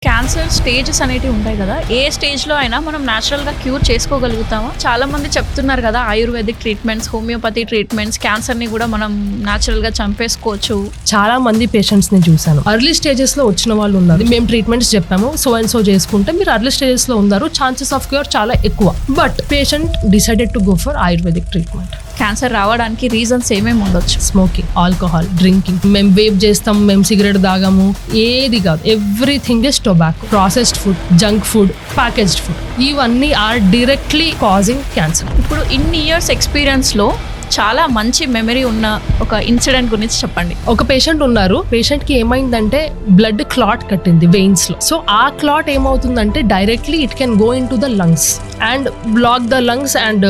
Cancer stages అనేటివి ఉంటాయి కదా, ఏ స్టేజ్లో అయినా మనం న్యాచురల్గా క్యూర్ చేసుకోగలుగుతామా? చాలా మంది చెప్తున్నారు కదా, ఆయుర్వేదిక్ ట్రీట్మెంట్స్, హోమియోపతి ట్రీట్మెంట్స్, క్యాన్సర్ని కూడా మనం న్యాచురల్గా చంపేసుకోవచ్చు. చాలా మంది పేషెంట్స్ ని చూసాను, ఎర్లీ స్టేజెస్ లో వచ్చిన వాళ్ళు ఉన్నారు. మేము ట్రీట్మెంట్స్ చెప్పాము, సో అండ్ సో చేసుకుంటే మీరు ఎర్లీ స్టేజెస్ లో ఉన్నారు, ఛాన్సెస్ ఆఫ్ క్యూర్ చాలా ఎక్కువ. But patient decided to go for ayurvedic treatment. Cancer రావడానికి రీజన్స్ ఏమేమి ఉండొచ్చు? Smoking, alcohol, drinking. మేము వేప్ చేస్తాం, మేము సిగరెట్ తాగాము, ఏది కాదు. Everything is tobacco, processed food, junk food, packaged food, ఇవన్నీ ఆర్ డైరెక్ట్లీ కాజింగ్ క్యాన్సర్. ఇప్పుడు ఇన్ని ఇయర్స్ ఎక్స్పీరియన్స్లో చాలా మంచి మెమరీ ఉన్న ఒక ఇన్సిడెంట్ గురించి చెప్పండి. ఒక పేషెంట్ ఉన్నారు, పేషెంట్ కి ఏమైందంటే బ్లడ్ క్లాట్ కట్టింది వెయిన్స్ లో. సో ఆ క్లాట్ ఏమవుతుందంటే directly it can go in to the lungs and block the lungs and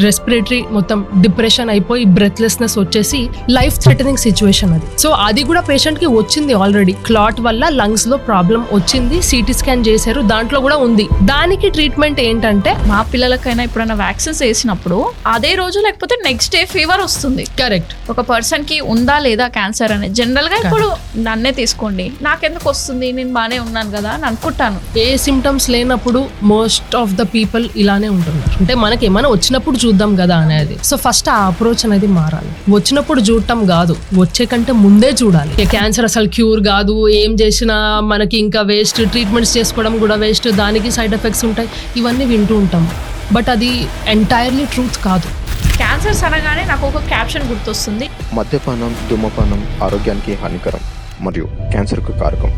respiratory మొత్తం డిప్రెషన్ అయిపోయి బ్రెత్లెస్నెస్ వచ్చేసి లైఫ్ థ్రెటనింగ్ సిచ్యువేషన్ అది. సో అది కూడా పేషెంట్ కి వచ్చింది ఆల్రెడీ, క్లాట్ వల్ల లంగ్స్ లో ప్రాబ్లం వచ్చింది, సిటీ స్కాన్ చేశారు, దాంట్లో కూడా ఉంది. దానికి ట్రీట్మెంట్ ఏంటంటే, మా పిల్లలకైనా ఎప్పుడైనా వ్యాక్సిన్స్ వేసినప్పుడు అదే రోజు లేకపోతే నెక్స్ట్ డే ఫీవర్ వస్తుంది. కరెక్ట్. ఒక పర్సన్ కి ఉందా లేదా క్యాన్సర్ అనేది జనరల్ గా ఇప్పుడు నన్నే తీసుకోండి, నాకెందుకు వస్తుంది, నేను బానే ఉన్నాను కదా అని అనుకుంటాను. ఏ సిమ్టమ్స్ లేనప్పుడు మోస్ట్ ఆఫ్ ద పీపుల్ ఇలానే ఉంటున్నారు. అంటే మనకి ఏమైనా వచ్చినప్పుడు చూద్దాం కదా అనేది. సో ఫస్ట్ ఆ అప్రోచ్ అనేది మారాలి. వచ్చినప్పుడు చూడటం కాదు, వచ్చే కంటే ముందే చూడాలి. క్యాన్సర్ అసలు క్యూర్ కాదు, ఏం చేసినా మనకి ఇంకా వేస్ట్, ట్రీట్మెంట్స్ చేసుకోవడం కూడా వేస్ట్, దానికి సైడ్ ఎఫెక్ట్స్ ఉంటాయి, ఇవన్నీ వింటూ ఉంటాం. బట్ అది ఎంటైర్లీ ట్రూత్ కాదు. క్యాన్సర్స్ అనగానే నాకు ఒక క్యాప్షన్ గుర్తొస్తుంది, మద్యపానం, ధూమపానం ఆరోగ్యానికి హానికరం మరియు క్యాన్సర్కు కారకం.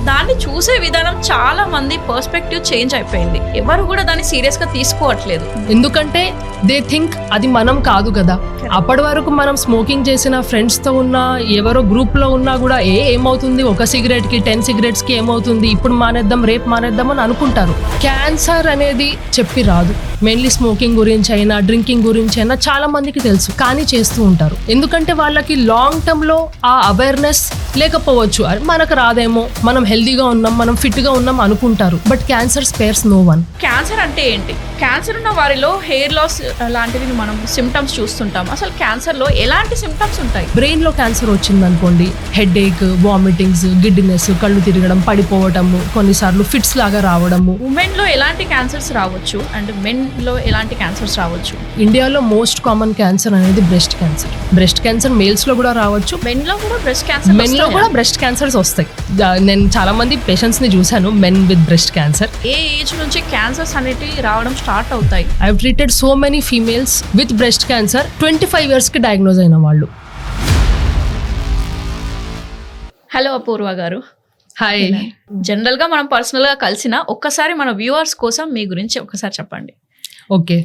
దాన్ని చూసే విధానం చాలా మంది పర్స్పెక్టివ్ చేంజ్ అయిపోయింది. ఎవరు కూడా దాన్ని సీరియస్ గా తీసుకోవట్లేదు. ఎందుకంటే దే థింక్ అది మనం కాదు కదా. అప్పటి వరకు మనం స్మోకింగ్ చేసిన ఫ్రెండ్స్ తో ఉన్నా, ఎవరో గ్రూప్ లో ఉన్నా కూడా ఏమవుతుంది, ఒక సిగరెట్ కి 10 cigarettes కి ఏమవుతుంది, ఇప్పుడు మానేద్దాం, రేపు మానేద్దాం అని అనుకుంటారు. క్యాన్సర్ అనేది చెప్పి రాదు. మెయిన్లీ స్మోకింగ్ గురించి అయినా, డ్రింకింగ్ గురించి అయినా చాలా మందికి తెలుసు, కానీ చేస్తూ ఉంటారు. ఎందుకంటే వాళ్ళకి లాంగ్ టర్మ్ లో ఆ అవేర్నెస్ లేకపోవచ్చు. మనకు రాదేమో, మనం హెల్దీగా ఉన్నాం, మనం ఫిట్ గా ఉన్నాం అనుకుంటారు. But cancer spares no one. Cancer అంటే ఏంటి? క్యాన్సర్ ఉన్న వారిలో హెయిర్ లాస్ లాంటివి మనం సిమ్టమ్స్ చూస్తుంటాం. అసలు క్యాన్సర్ లో ఎలాంటి సిమ్టమ్స్ ఉంటాయి? బ్రెయిన్ లో క్యాన్సర్ వచ్చింది అనుకోండి, హెడ్ ఏక్, వామిటింగ్స్, గిడ్డినెస్, కళ్ళు తిరగడం, పడిపోవటము, కొన్నిసార్లు ఫిట్స్ లాగా రావడము. ఉమెన్ లో ఎలాంటి క్యాన్సర్స్ రావచ్చు అండ్ మెన్ లో ఎలాంటి క్యాన్సర్స్ రావచ్చు? ఇండియాలో మోస్ట్ కామన్ క్యాన్సర్ అనేది breast cancer. Breast cancer males లో కూడా రావచ్చు, మెన్ లో కూడా బ్రెస్ట్ క్యాన్సర్, మెన్ లో కూడా బ్రెస్ట్ క్యాన్సర్స్ వస్తాయి. నేను చాలా మంది పేషెంట్స్ ని చూశాను men with breast cancer. A age నుంచి క్యాన్సర్స్ అనేటివి రావడం స్టార్ట్ అవుతాయి? I have treated so many females with breast cancer 25 years కి డయాగ్నోజ్ అయిన వాళ్ళు. హలో అపూర్వ గారు. హాయ్. జనరల్ గా మనం పర్సనల్ గా కలిసిన ఒక్కసారి మన వ్యూవర్స్ కోసం మీ గురించి ఒకసారి చెప్పండి. ఓకే,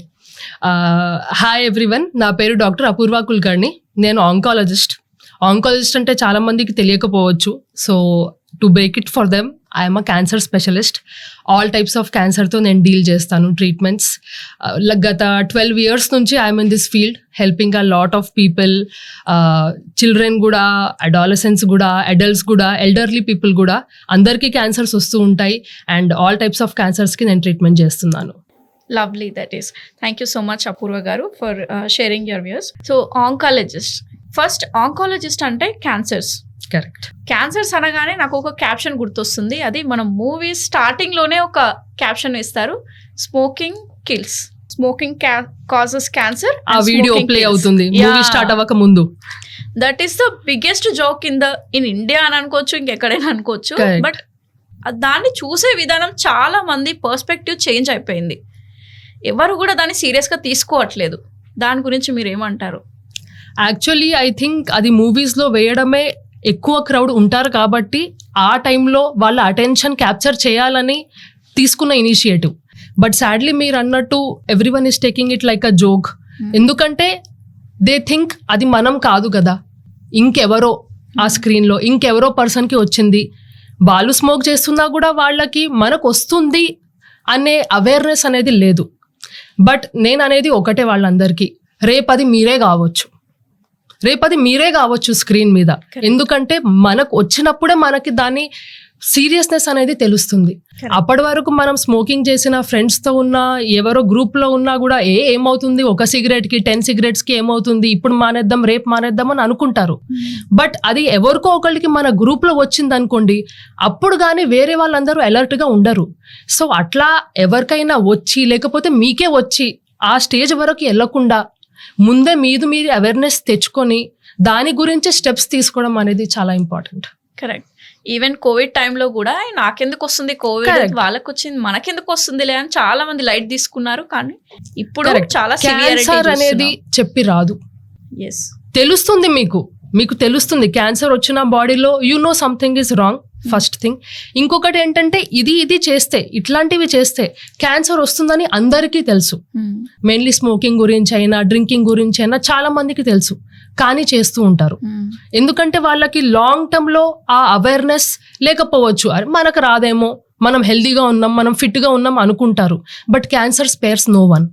హాయ్ ఎవ్రీవన్, నా పేరు డాక్టర్ అపూర్వ కుల్కర్ణి. నేను ఆంకాలజిస్ట్. ఆంకాలజిస్ట్ అంటే చాలా మందికి తెలియకపోవచ్చు. So to break it for them, I'm a cancer specialist. All types of క్యాన్సర్తో నేను డీల్ చేస్తాను, ట్రీట్మెంట్స్. గత 12 years నుంచి I'm in this field, helping a lot of people, children కూడా, అడాలసెంట్స్ కూడా, అడల్ట్స్ కూడా, ఎల్డర్లీ పీపుల్ కూడా, అందరికీ క్యాన్సర్స్ వస్తూ ఉంటాయి. అండ్ ఆల్ టైప్స్ ఆఫ్ క్యాన్సర్స్కి నేను ట్రీట్మెంట్ చేస్తున్నాను. Lovely, that is. Thank you so much Apurva garu for sharing your views. So oncologist, first oncologist అంటే క్యాన్సర్స్. కరెక్ట్. క్యాన్సర్స్ అనగానే నాకు ఒక క్యాప్షన్ గుర్తొస్తుంది, అది మనం మూవీ స్టార్టింగ్ లోనే ఒక క్యాప్షన్ ఇస్తారు, smoking kills, smoking causes cancer. ఆ వీడియో ప్లే అవుతుంది మూవీ స్టార్ట్ అవ్వక ముందు. That is the biggest joke in India అని అనుకోవచ్చు, ఇంకెక్కడైనా అనుకోవచ్చు. బట్ దాన్ని చూసే విధానం చాలా మంది పర్స్పెక్టివ్ చేంజ్ అయిపోయింది. ఎవరు కూడా దాన్ని సీరియస్గా తీసుకోవట్లేదు. దాని గురించి మీరు ఏమంటారు? యాక్చువల్లీ ఐ థింక్ అది మూవీస్లో వేయడమే, ఎక్కువ క్రౌడ్ ఉంటారు కాబట్టి ఆ టైంలో వాళ్ళ అటెన్షన్ క్యాప్చర్ చేయాలని తీసుకున్న ఇనిషియేటివ్. బట్ సాడ్లీ మీరు అన్నట్టు everyone is taking it like a joke. ఎందుకంటే దే థింక్ అది మనం కాదు కదా, ఇంకెవరో ఆ స్క్రీన్లో ఇంకెవరో పర్సన్కి వచ్చింది, వాళ్ళు స్మోక్ చేస్తున్నా కూడా వాళ్ళకి మనకు వస్తుంది అనే అవేర్నెస్ అనేది లేదు. బట్ నేను అనేది ఒకటే వాళ్ళందరికీ, రేపది మీరే కావచ్చు స్క్రీన్ మీద. ఎందుకంటే మనకు వచ్చినప్పుడే మనకి దాన్ని సీరియస్నెస్ అనేది తెలుస్తుంది. అప్పటి వరకు మనం స్మోకింగ్ చేసిన ఫ్రెండ్స్తో ఉన్నా ఎవరో గ్రూప్లో ఉన్నా కూడా ఏమవుతుంది, ఒక సిగరెట్కి 10 సిగరెట్స్కి ఏమవుతుంది, ఇప్పుడు మానేద్దాం రేపు మానేద్దాం అని అనుకుంటారు. బట్ అది ఎవరికో ఒకరికి మన గ్రూప్లో వచ్చింది అనుకోండి, అప్పుడు కానీ వేరే వాళ్ళందరూ అలర్ట్గా ఉండరు. సో అట్లా ఎవరికైనా వచ్చి లేకపోతే మీకే వచ్చి ఆ స్టేజ్ వరకు వెళ్ళకుండా ముందే మీరు అవేర్నెస్ తెచ్చుకొని దాని గురించి స్టెప్స్ తీసుకోవడం అనేది చాలా ఇంపార్టెంట్. కరెక్ట్. ఈవెన్ కోవిడ్ టైంలో కూడా నాకెందుకు వస్తుంది కోవిడ్, వాళ్ళకి వచ్చింది మనకెందుకు వస్తుందిలే అని చాలా మంది లైట్ తీసుకున్నారు. కానీ ఇప్పుడు చాలా క్యాన్సర్ అనేది చెప్పి రాదు. ఎస్, తెలుస్తుంది, మీకు తెలుస్తుంది క్యాన్సర్ వచ్చిన బాడీలో you know something is wrong first thing. ఇంకొకటి ఏంటంటే ఇది చేస్తే ఇట్లాంటివి చేస్తే క్యాన్సర్ వస్తుందని అందరికీ తెలుసు. మెయిన్లీ స్మోకింగ్ గురించి అయినా డ్రింకింగ్ గురించి అయినా చాలా మందికి తెలుసు, కానీ చేస్తూ ఉంటారు. ఎందుకంటే వాళ్ళకి లాంగ్ టర్మ్ లో ఆ అవేర్నెస్ లేకపోవచ్చు. అరే మనకు రాదేమో, మనం హెల్దీగా ఉన్నాం, మనం ఫిట్గా ఉన్నాం అనుకుంటారు. But cancer spares no one.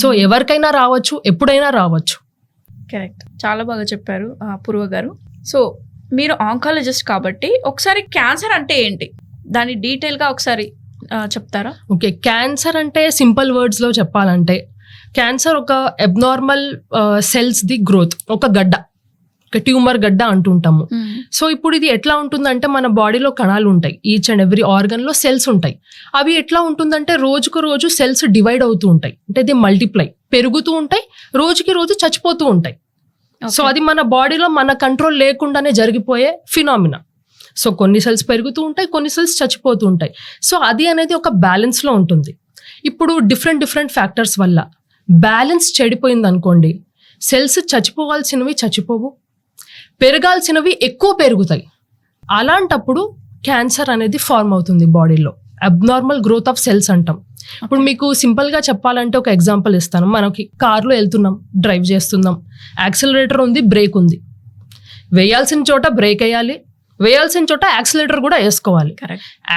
So ఎవరికైనా రావచ్చు, ఎప్పుడైనా రావచ్చు. కరెక్ట్, చాలా బాగా చెప్పారు పూర్వ గారు. సో మీరు ఆంకాలజిస్ట్ కాబట్టి ఒకసారి క్యాన్సర్ అంటే ఏంటి దాని డీటెయిల్గా ఒకసారి చెప్తారా? ఓకే, క్యాన్సర్ అంటే సింపుల్ వర్డ్స్లో చెప్పాలంటే క్యాన్సర్ ఒక అబ్నార్మల్ సెల్స్ ది గ్రోత్, ఒక గడ్డ, ఒక ట్యూమర్ గడ్డ అంటుంటాము. సో ఇప్పుడు ఇది ఎట్లా ఉంటుందంటే మన బాడీలో కణాలు ఉంటాయి, ఈచ్ అండ్ ఎవ్రీ ఆర్గన్లో సెల్స్ ఉంటాయి. అవి ఎట్లా ఉంటుందంటే రోజుకు రోజు సెల్స్ డివైడ్ అవుతూ ఉంటాయి, అంటే ఇది మల్టిప్లై పెరుగుతూ ఉంటాయి, రోజుకి రోజు చచ్చిపోతూ ఉంటాయి. సో అది మన బాడీలో మన కంట్రోల్ లేకుండానే జరిగిపోయే ఫినామినా. సో కొన్ని సెల్స్ పెరుగుతూ ఉంటాయి, కొన్ని సెల్స్ చచ్చిపోతూ ఉంటాయి. సో అది అనేది ఒక బ్యాలెన్స్లో ఉంటుంది. ఇప్పుడు డిఫరెంట్ ఫ్యాక్టర్స్ వల్ల బ్యాలెన్స్ చెడిపోయింది అనుకోండి, సెల్స్ చచ్చిపోవాల్సినవి చచ్చిపోవు, పెరగాల్సినవి ఎక్కువ పెరుగుతాయి. అలాంటప్పుడు క్యాన్సర్ అనేది ఫార్మ్ అవుతుంది బాడీలో. అబ్నార్మల్ గ్రోత్ ఆఫ్ సెల్స్ అంటాం. ఇప్పుడు మీకు సింపుల్గా చెప్పాలంటే ఒక ఎగ్జాంపుల్ ఇస్తాను. మనకి కార్లో వెళ్తున్నాం, డ్రైవ్ చేస్తున్నాం, యాక్సిలరేటర్ ఉంది, బ్రేక్ ఉంది. వేయాల్సిన చోట బ్రేక్ వేయాలి, వేయాల్సిన చోట యాక్సిలరేటర్ కూడా వేసుకోవాలి.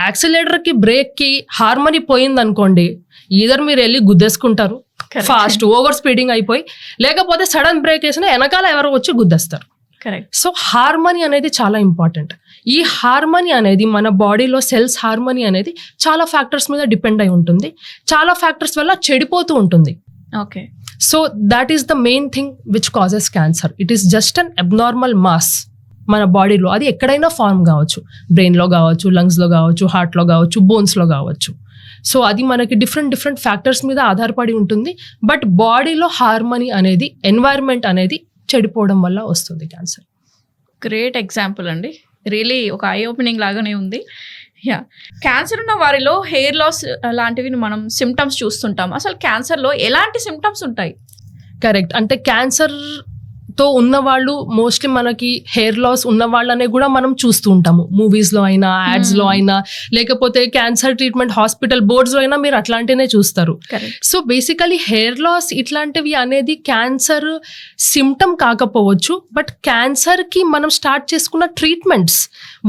యాక్సిలరేటర్కి బ్రేక్కి హార్మనీ పోయింది అనుకోండి, ఈధర్ మీరు వెళ్ళి గుద్దేసుకుంటారు ఫాస్ట్ ఓవర్ స్పీడింగ్ అయిపోయి, లేకపోతే సడన్ బ్రేక్ వేసినా వెనకాల ఎవరో వచ్చి గుద్దేస్తారు. సో హార్మనీ అనేది చాలా ఇంపార్టెంట్. ఈ హార్మనీ అనేది మన బాడీలో సెల్స్ హార్మనీ అనేది చాలా ఫ్యాక్టర్స్ మీద డిపెండ్ అయి ఉంటుంది, చాలా ఫ్యాక్టర్స్ వల్ల చెడిపోతూ ఉంటుంది. Okay, so that is the main thing which causes cancer. It is just an abnormal mass మన బాడీలో. అది ఎక్కడైనా ఫార్మ్ కావచ్చు, బ్రెయిన్లో కావచ్చు, లంగ్స్లో కావచ్చు, హార్ట్లో కావచ్చు, బోన్స్లో కావచ్చు. సో అది మనకి డిఫరెంట్ ఫ్యాక్టర్స్ మీద ఆధారపడి ఉంటుంది. బట్ బాడీలో హార్మనీ అనేది, ఎన్వైర్న్మెంట్ అనేది చెడిపోవడం వల్ల వస్తుంది క్యాన్సర్. గ్రేట్ ఎగ్జాంపుల్ అండి, రియలీ ఒక ఐ ఓపెనింగ్ లాగానే ఉంది. యా, క్యాన్సర్ ఉన్న వారిలో హెయిర్ లాస్ లాంటివి మనం సిమ్టమ్స్ చూస్తుంటాం. అసలు క్యాన్సర్లో ఎలాంటి సిమ్టమ్స్ ఉంటాయి? కరెక్ట్, అంటే క్యాన్సర్తో ఉన్నవాళ్ళు మోస్ట్లీ మనకి హెయిర్ లాస్ ఉన్న వాళ్ళనే కూడా మనం చూస్తూ ఉంటాము, మూవీస్లో అయినా, యాడ్స్లో అయినా, లేకపోతే క్యాన్సర్ ట్రీట్మెంట్ హాస్పిటల్ బోర్డ్స్లో అయినా మీరు అట్లాంటినే చూస్తారు. సో బేసికలీ హెయిర్ లాస్ ఇట్లాంటివి అనేది క్యాన్సర్ సిమ్టమ్ కాకపోవచ్చు, బట్ క్యాన్సర్కి మనం స్టార్ట్ చేసుకున్న ట్రీట్మెంట్స్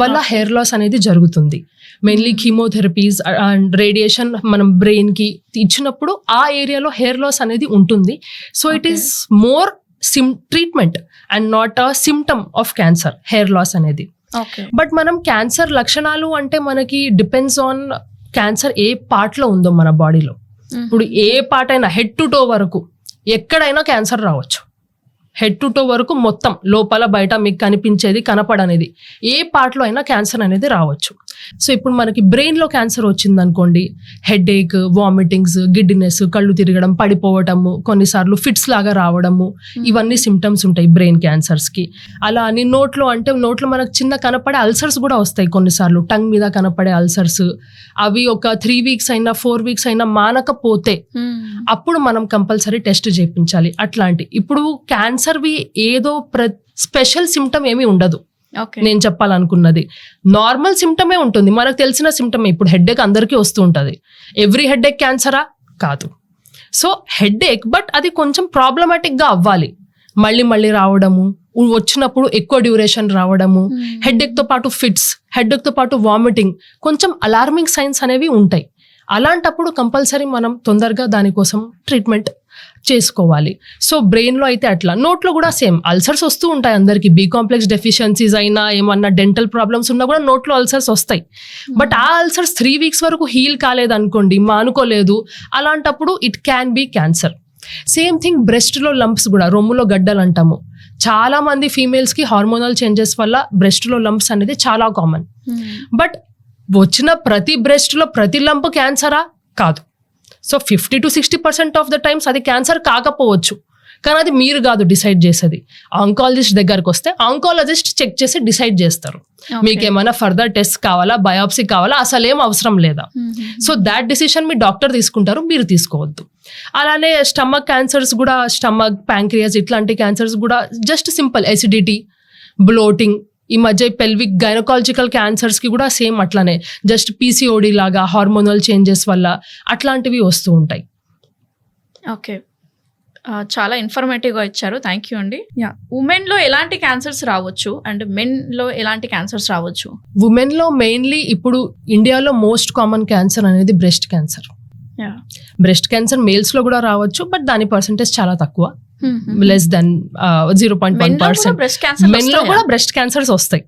వల్ల హెయిర్ లాస్ అనేది జరుగుతుంది. మెయిన్లీ కీమోథెరపీస్ అండ్ రేడియేషన్ మనం బ్రెయిన్కి ఇచ్చినప్పుడు ఆ ఏరియాలో హెయిర్ లాస్ అనేది ఉంటుంది. So it is more treatment and not a symptom of cancer, hair loss అనేది. బట్ మనం క్యాన్సర్ లక్షణాలు అంటే మనకి డిపెండ్స్ ఆన్ క్యాన్సర్ ఏ పార్ట్లో ఉందో మన బాడీలో. ఇప్పుడు ఏ పార్ట్ అయినా హెడ్ టు టో వరకు ఎక్కడైనా క్యాన్సర్ రావచ్చు. హెడ్ టు టో వరకు మొత్తం లోపల బయట మీకు కనిపించేది కనపడనేది ఏ పార్ట్లో అయినా క్యాన్సర్ అనేది రావచ్చు. సో ఇప్పుడు మనకి బ్రెయిన్లో క్యాన్సర్ వచ్చింది అనుకోండి, హెడ్ ఏక్, వామిటింగ్స్, గిడ్డినెస్, కళ్ళు తిరగడం, పడిపోవటము, కొన్నిసార్లు ఫిట్స్ లాగా రావడము, ఇవన్నీ సిమ్టమ్స్ ఉంటాయి బ్రెయిన్ క్యాన్సర్స్కి. అలా అని నోట్లో మనకు చిన్న కనపడే అల్సర్స్ కూడా వస్తాయి కొన్నిసార్లు, టంగ్ మీద కనపడే అల్సర్స్. అవి ఒక 3 weeks అయినా 4 weeks అయినా మానకపోతే అప్పుడు మనం కంపల్సరీ టెస్ట్ చేయించాలి. అట్లాంటి ఇప్పుడు క్యాన్సర్వి ఏదో స్పెషల్ సిమ్టమ్ ఏమీ ఉండదు. నేను చెప్పాలనుకున్నది నార్మల్ సిమ్టమే ఉంటుంది, మనకు తెలిసిన సిమ్టమే. ఇప్పుడు హెడ్ఏక్ అందరికీ వస్తూ ఉంటుంది. ఎవ్రీ హెడ్ఏక్ క్యాన్సరా? కాదు. సో హెడ్ఏక్, బట్ అది కొంచెం ప్రాబ్లమాటిక్గా అవ్వాలి, మళ్ళీ రావడము, వచ్చినప్పుడు ఎక్కువ డ్యూరేషన్ రావడము, హెడ్ఏక్తో పాటు ఫిట్స్, హెడ్ఏక్తో పాటు వామిటింగ్, కొంచెం అలార్మింగ్ సైన్స్ అనేవి ఉంటాయి. అలాంటప్పుడు కంపల్సరీ మనం తొందరగా దానికోసం ట్రీట్మెంట్ చేసుకోవాలి. సో బ్రెయిన్లో అయితే అట్లా, నోట్లో కూడా సేమ్ అల్సర్స్ వస్తూ ఉంటాయి అందరికీ. బి కాంప్లెక్స్ డెఫిషియన్సీస్ అయినా ఏమన్నా డెంటల్ ప్రాబ్లమ్స్ ఉన్నా కూడా నోట్లో అల్సర్స్ వస్తాయి. బట్ ఆ అల్సర్స్ 3 weeks వరకు హీల్ కాలేదనుకోండి, మానుకోలేదు, అలాంటప్పుడు it can be cancer. Same thing బ్రెస్ట్లో లంప్స్ కూడా, రొమ్ములో గడ్డలు అంటాము. చాలా మంది ఫీమేల్స్కి హార్మోనల్ చేంజెస్ వల్ల బ్రెస్ట్లో లంప్స్ అనేది చాలా కామన్. బట్ వచ్చిన ప్రతి బ్రెస్ట్లో ప్రతి లంప్ క్యాన్సరా? కాదు. So 50 to 60% of the times అది క్యాన్సర్ కాకపోవచ్చు, కానీ అది మీరు కాదు డిసైడ్ చేసేది. ఆంకాలజిస్ట్ దగ్గరకు వస్తే ఆంకాలజిస్ట్ చెక్ చేసి డిసైడ్ చేస్తారు. మీకు ఏమైనా ఫర్దర్ టెస్ట్ కావాలా, బయాప్సీ కావాలా, అసలు ఏం అవసరం లేదా. So that decision me doctor తీసుకుంటారు, మీరు తీసుకోవద్దు. అలానే స్టమక్ క్యాన్సర్స్ కూడా, స్టమక్, ప్యాంక్రియాస్ ఇట్లాంటి క్యాన్సర్స్ కూడా జస్ట్ సింపుల్ ఎసిడిటీ, బ్లోటింగ్. ఈ మధ్య పెల్విక్ గైనకాలజికల్ క్యాన్సర్స్కి కూడా సేమ్ అట్లానే, జస్ట్ పీసీఓడి లాగా హార్మోనల్ చేంజెస్ వల్ల అట్లాంటివి వస్తూ ఉంటాయి. ఓకే, చాలా ఇన్ఫర్మేటివ్గా ఇచ్చారు, థ్యాంక్ యూ అండి. ఉమెన్లో ఎలాంటి క్యాన్సర్స్ రావచ్చు అండ్ మెన్లో ఎలాంటి క్యాన్సర్స్ రావచ్చు? ఉమెన్లో మెయిన్లీ ఇప్పుడు ఇండియాలో మోస్ట్ కామన్ క్యాన్సర్ అనేది బ్రెస్ట్ క్యాన్సర్. బ్రెస్ట్ క్యాన్సర్ మేల్స్లో కూడా రావచ్చు, బట్ దాని పర్సంటేజ్ చాలా తక్కువ, లెస్ దెన్ 0.1%. మెన్లో కూడా బ్రెస్ట్ క్యాన్సర్స్ వస్తాయి.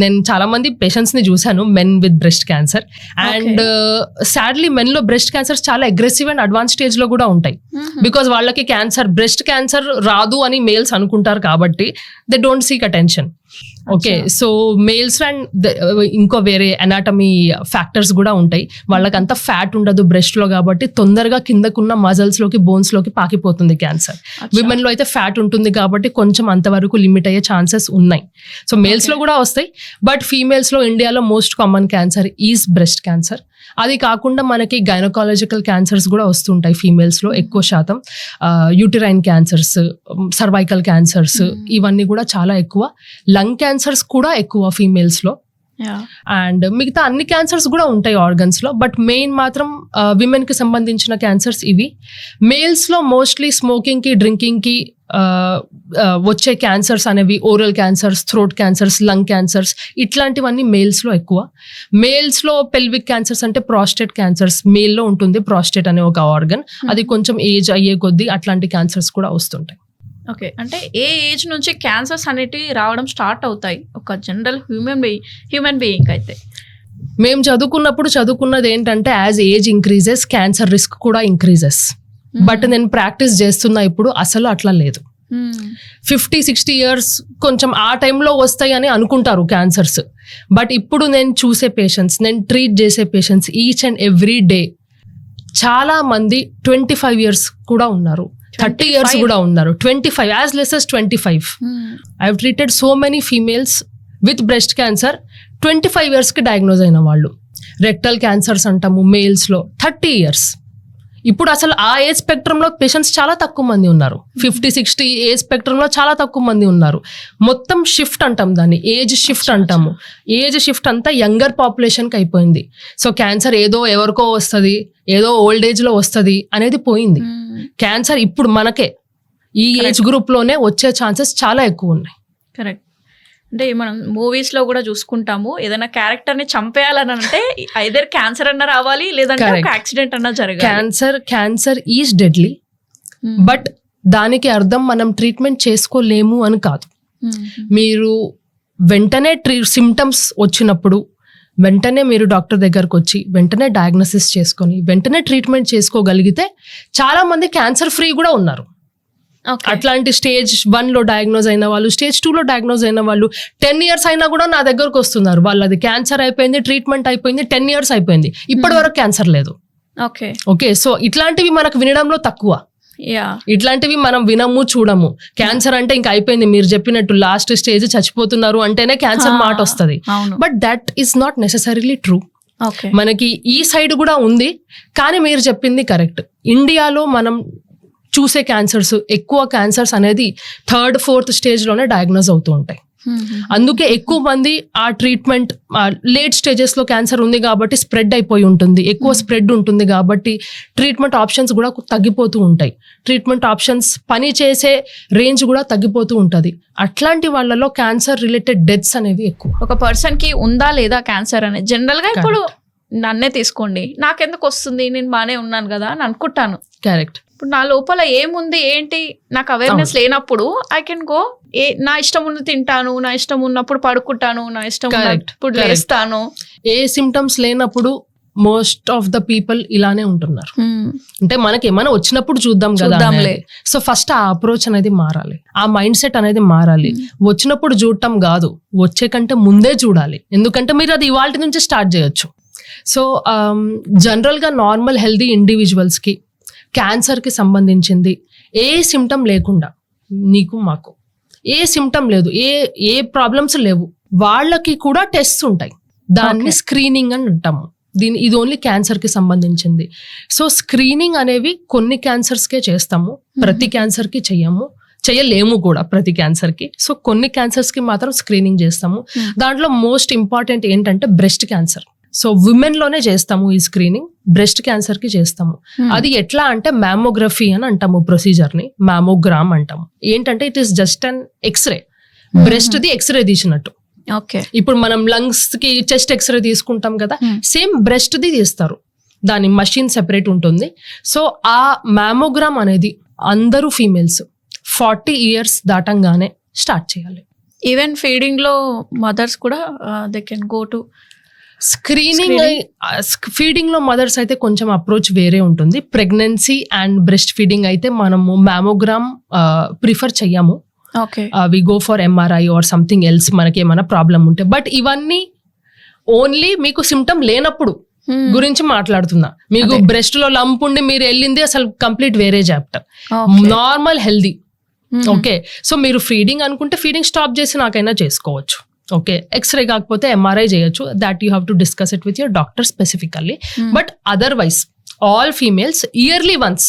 నేను చాలా మంది పేషెంట్స్ ని చూసాను men with breast cancer, and sadly men లో బ్రెస్ట్ క్యాన్సర్స్ చాలా అగ్రెసివ్ అండ్ అడ్వాన్స్ స్టేజ్ లో కూడా ఉంటాయి. బికాస్ వాళ్ళకి క్యాన్సర్, బ్రెస్ట్ క్యాన్సర్ రాదు అని మేల్స్ అనుకుంటారు కాబట్టి they don't seek attention. Okay, so males and ఇంకో వేరే అనాటమీ ఫ్యాక్టర్స్ కూడా ఉంటాయి. వాళ్ళకంతా ఫ్యాట్ ఉండదు బ్రెస్ట్ లో కాబట్టి తొందరగా కిందకున్న మజిల్స్ లోకి, బోన్స్ లోకి పాకిపోతుంది క్యాన్సర్. విమెన్ లో అయితే ఫ్యాట్ ఉంటుంది కాబట్టి కొంచెం అంతవరకు లిమిట్ అయ్యే ఛాన్సెస్ ఉన్నాయి. సో మేల్స్ లో కూడా వస్తాయి, బట్ ఫీమేల్స్ లో ఇండియాలో most common cancer is breast cancer. అది కాకుండా మనకి గైనకాలజికల్ క్యాన్సర్స్ కూడా వస్తుంటాయి ఫీమేల్స్ లో ఎక్కువ శాతం. యూటరైన్ క్యాన్సర్స్, సర్వైకల్ క్యాన్సర్స్, ఇవన్నీ కూడా చాలా ఎక్కువ. లంగ్ క్యాన్సర్స్ కూడా ఎక్కువ ఫీమేల్స్ లో. అండ్ మిగతా అన్ని క్యాన్సర్స్ కూడా ఉంటాయి ఆర్గన్స్ లో, బట్ మెయిన్ మాత్రం విమెన్ కి సంబంధించిన క్యాన్సర్స్ ఇవి. మేల్స్ లో మోస్ట్లీ స్మోకింగ్ కి, డ్రింకింగ్ కి వచ్చే క్యాన్సర్స్ అనేవి oral cancers, throat cancers, lung cancers ఇట్లాంటివన్నీ మేల్స్ లో ఎక్కువ. మేల్స్ లో పెల్విక్ క్యాన్సర్స్ అంటే ప్రాస్టేట్ క్యాన్సర్స్, మేల్ లో ఉంటుంది ప్రాస్టేట్ అనే ఒక ఆర్గన్, అది కొంచెం ఏజ్ అయ్యే కొద్దీ అట్లాంటి క్యాన్సర్స్ కూడా వస్తుంటాయి. ఓకే, అంటే ఏ ఏజ్ నుంచి క్యాన్సర్స్ అనేటివి రావడం స్టార్ట్ అవుతాయి ఒక జనరల్ హ్యూమన్ బీయింగ్ అయితే? మేము చదువుకున్నది ఏంటంటే as age increases cancer risk కూడా ఇంక్రీజెస్. బట్ నేను ప్రాక్టీస్ చేస్తున్నా ఇప్పుడు అసలు అట్లా లేదు. 50-60 years కొంచెం ఆ టైంలో వస్తాయి అని అనుకుంటారు క్యాన్సర్స్, బట్ ఇప్పుడు నేను చూసే పేషెంట్స్, నేను ట్రీట్ చేసే patients each and every day చాలా మంది 25 years కూడా ఉన్నారు, 30 years కూడా ఉన్నారు, 25 as less as 25. I have treated so many females with breast cancer 25 years కి డయాగ్నోజ్ అయిన వాళ్ళు. రెక్టల్ క్యాన్సర్స్ అంటాము మేల్స్ లో 30 years. ఇప్పుడు అసలు ఆ ఏజ్ స్పెక్ట్రంలో పేషెంట్స్ చాలా తక్కువ మంది ఉన్నారు. 50-60 ఏజ్ స్పెక్ట్రంలో చాలా తక్కువ మంది ఉన్నారు. మొత్తం షిఫ్ట్ అంటాం దాన్ని, ఏజ్ షిఫ్ట్ అంటాము. ఏజ్ షిఫ్ట్ అంతా యంగర్ పాపులేషన్కి అయిపోయింది. సో క్యాన్సర్ ఏదో ఎవరికో వస్తుంది, ఏదో ఓల్డ్ ఏజ్లో వస్తుంది అనేది పోయింది. క్యాన్సర్ ఇప్పుడు మనకే ఈ ఏజ్ గ్రూప్లోనే వచ్చే ఛాన్సెస్ చాలా ఎక్కువ ఉన్నాయి. కరెక్ట్. అంటే మనం మూవీస్లో కూడా చూసుకుంటాము, ఏదైనా క్యారెక్టర్ని చంపేయాలని అంటే ఐదర్ క్యాన్సర్ అన్న రావాలి, లేదంటే ఒక యాక్సిడెంట్ అన్న జరగాలి. క్యాన్సర్ ఈజ్ డెడ్లీ, బట్ దానికి అర్థం మనం ట్రీట్మెంట్ చేసుకోలేము అని కాదు. మీరు వెంటనే సిమ్టమ్స్ వచ్చినప్పుడు వెంటనే మీరు డాక్టర్ దగ్గరకు వచ్చి వెంటనే డయాగ్నోసిస్ చేసుకొని వెంటనే ట్రీట్మెంట్ చేసుకోగలిగితే చాలా మంది క్యాన్సర్ ఫ్రీ కూడా ఉన్నారు. అట్లాంటి స్టేజ్ 1లో డయాగ్నోజ్ అయిన వాళ్ళు, స్టేజ్ 2లో డయాగ్నోజ్ అయిన వాళ్ళు 10 years అయినా కూడా నా దగ్గరకు వస్తున్నారు. వాళ్ళది క్యాన్సర్ అయిపోయింది, ట్రీట్మెంట్ అయిపోయింది, 10 years అయిపోయింది, ఇప్పటి వరకు క్యాన్సర్ లేదు. ఓకే, సో ఇట్లాంటివి మనకు వినడంలో తక్కువ. ఇట్లాంటివి మనం వినము, చూడము. క్యాన్సర్ అంటే ఇంకా అయిపోయింది, మీరు చెప్పినట్టు లాస్ట్ స్టేజ్, చచ్చిపోతున్నారు అంటేనే క్యాన్సర్ మాట వస్తుంది. But that is not necessarily true. మనకి ఈ సైడ్ కూడా ఉంది, కానీ మీరు చెప్పింది కరెక్ట్. ఇండియాలో మనం చూసే క్యాన్సర్స్, ఎక్కువ క్యాన్సర్స్ అనేది 3rd, 4th స్టేజ్లోనే డయాగ్నోజ్ అవుతూ ఉంటాయి. అందుకే ఎక్కువ మంది ఆ ట్రీట్మెంట్ లేట్ స్టేజెస్లో క్యాన్సర్ ఉంది కాబట్టి స్ప్రెడ్ అయిపోయి ఉంటుంది, ఎక్కువ స్ప్రెడ్ ఉంటుంది కాబట్టి ట్రీట్మెంట్ ఆప్షన్స్ కూడా తగ్గిపోతూ ఉంటాయి. ట్రీట్మెంట్ ఆప్షన్స్ పని చేసే రేంజ్ కూడా తగ్గిపోతూ ఉంటుంది. అట్లాంటి వాళ్ళలో క్యాన్సర్ రిలేటెడ్ డెత్స్ అనేవి ఎక్కువ. ఒక పర్సన్కి ఉందా లేదా క్యాన్సర్ అనేది జనరల్గా ఇప్పుడు నన్నే తీసుకోండి, నాకెందుకు వస్తుంది, నేను బాగానే ఉన్నాను కదా అని అనుకుంటాను. కరెక్ట్. ఇప్పుడు నా లోపల ఏముంది ఏంటి నాకు అవేర్నెస్ లేనప్పుడు ఐ కెన్ గో నా ఇష్టం ఉన్నది తింటాను, నా ఇష్టం ఉన్నప్పుడు పడుకుంటాను, నా ఇష్టం ఉన్నప్పుడు లేస్తాను. ఏ సిమ్టమ్స్ లేనప్పుడు మోస్ట్ ఆఫ్ ద పీపుల్ ఇలానే ఉంటున్నారు. అంటే మనకి ఏమైనా వచ్చినప్పుడు చూద్దాం కదా. సో ఫస్ట్ ఆ అప్రోచ్ అనేది మారాలి, ఆ మైండ్ సెట్ అనేది మారాలి. వచ్చినప్పుడు చూడటం కాదు, వచ్చే కంటే ముందే చూడాలి. ఎందుకంటే మీరు అది ఇవాళ నుంచి స్టార్ట్ చేయొచ్చు. సో జనరల్గా నార్మల్ హెల్దీ ఇండివిజువల్స్కి క్యాన్సర్కి సంబంధించింది ఏ సిమ్టమ్ లేకుండా, నీకు మాకు ఏ సిమ్టమ్ లేదు, ఏ ప్రాబ్లమ్స్ లేవు, వాళ్ళకి కూడా టెస్ట్స్ ఉంటాయి. దాన్ని స్క్రీనింగ్ అని అంటాము. ఇది ఓన్లీ క్యాన్సర్కి సంబంధించింది. సో స్క్రీనింగ్ అనేవి కొన్ని క్యాన్సర్స్కే చేస్తాము, ప్రతి క్యాన్సర్కి చేయలేము కూడా ప్రతి క్యాన్సర్కి. సో కొన్ని క్యాన్సర్స్కి మాత్రం స్క్రీనింగ్ చేస్తాము. దాంట్లో మోస్ట్ ఇంపార్టెంట్ ఏంటంటే బ్రెస్ట్ క్యాన్సర్. సో విమెన్ లోనే చేస్తాము ఈ స్క్రీనింగ్, బ్రెస్ట్ క్యాన్సర్ కి చేస్తాము. అది ఎట్లా అంటే మ్యామోగ్రఫీ అని అంటాము ప్రొసీజర్ ని, మ్యామోగ్రామ్ అంటాము. ఏంటంటే it is just an X-ray, breast the X-ray తీసినట్టు. ఇప్పుడు మనం లంగ్స్ కి చెస్ట్ ఎక్స్రే తీసుకుంటాం కదా, సేమ్ బ్రెస్ట్ ది తీస్తారు, దాని మషిన్ సెపరేట్ ఉంటుంది. సో ఆ మ్యామోగ్రామ్ అనేది అందరూ ఫీమేల్స్ 40 years దాటంగానే స్టార్ట్ చేయాలి. ఈవెన్ ఫీడింగ్ లో మదర్స్ కూడా they can go to screening. Feeding లో మదర్స్ అయితే కొంచెం అప్రోచ్ వేరే ఉంటుంది. ప్రెగ్నెన్సీ అండ్ బ్రెస్ట్ ఫీడింగ్ అయితే మనము మ్యామోగ్రామ్ ప్రిఫర్ చెయ్యము. We go for MRI or something else మనకి ఏమైనా ప్రాబ్లం ఉంటే. బట్ ఇవన్నీ ఓన్లీ మీకు సిమ్టమ్ లేనప్పుడు గురించి మాట్లాడుతున్నా. మీకు బ్రెస్ట్ లో లంప్ ఉండి మీరు వెళ్ళింది అసలు కంప్లీట్ వేరే chapter. Normal healthy okay. So మీరు ఫీడింగ్ అనుకుంటే ఫీడింగ్ స్టాప్ చేసి నాకైనా చేసుకోవచ్చు. ఓకే, ఎక్స్రే కాకపోతే MRI చేయొచ్చు. That you have to discuss it with your doctor specifically. But otherwise all females yearly once,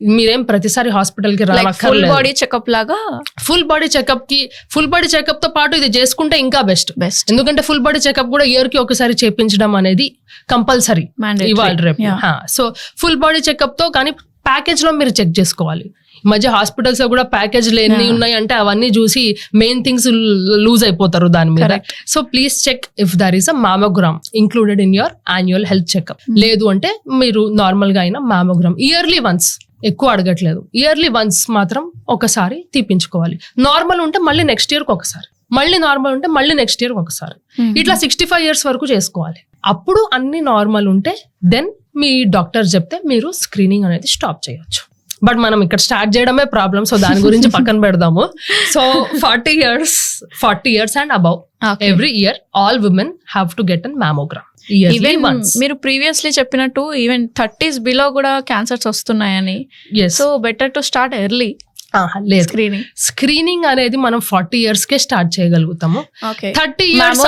మీరేం ప్రతిసారి హాస్పిటల్ కి రానక్కర్లేదు. ఫుల్ బాడీ చెకప్ లాగా, ఫుల్ బాడీ చెకప్ తో పాటు ఇది చేసుకుంటే ఇంకా బెస్ట్. ఎందుకంటే ఫుల్ బాడీ చెకప్ కూడా ఇయర్ కి ఒకసారి చేపించడం అనేది కంపల్సరీ ఇవాళ రేపు. సో ఫుల్ బాడీ చెకప్ తో, కానీ ప్యాకేజ్ లో మీరు చెక్ చేసుకోవాలి. ఈ మధ్య హాస్పిటల్స్ లో కూడా ప్యాకేజ్లు ఎన్ని ఉన్నాయి అంటే అవన్నీ చూసి మెయిన్ థింగ్స్ లూజ్ అయిపోతారు దాని మీద. So please check if there is a mammogram included in your annual health checkup. లేదు అంటే మీరు నార్మల్ గా అయినా మ్యామోగ్రామ్ ఇయర్లీ వన్స్, ఎక్కువ అడగట్లేదు, ఇయర్లీ వన్స్ మాత్రం ఒకసారి తీపించుకోవాలి. నార్మల్ ఉంటే మళ్ళీ నెక్స్ట్ ఇయర్ ఒకసారి, మళ్ళీ నార్మల్ ఉంటే మళ్ళీ నెక్స్ట్ ఇయర్ ఒకసారి, ఇట్లా 65 years వరకు చేసుకోవాలి. అప్పుడు అన్ని నార్మల్ ఉంటే దెన్ మీ డాక్టర్ చెప్తే మీరు స్క్రీనింగ్ అనేది స్టాప్ చేయొచ్చు. బట్ మనం ఇక్కడ స్టార్ట్ చేయడమే ప్రాబ్లం. సో దాని గురించి పక్కన పెడదాము. So 40 years and above every year all women have to get an mammogram. మీరు ప్రీవియస్లీ చెప్పినట్టు ఈవెన్ 30s బిలో కూడా క్యాన్సర్స్ వస్తున్నాయని. So better to start early. లేదు, స్క్రీనింగ్ అనేది మనం 40 years కే స్టార్ట్ చేయగలుగుతాము. 30 years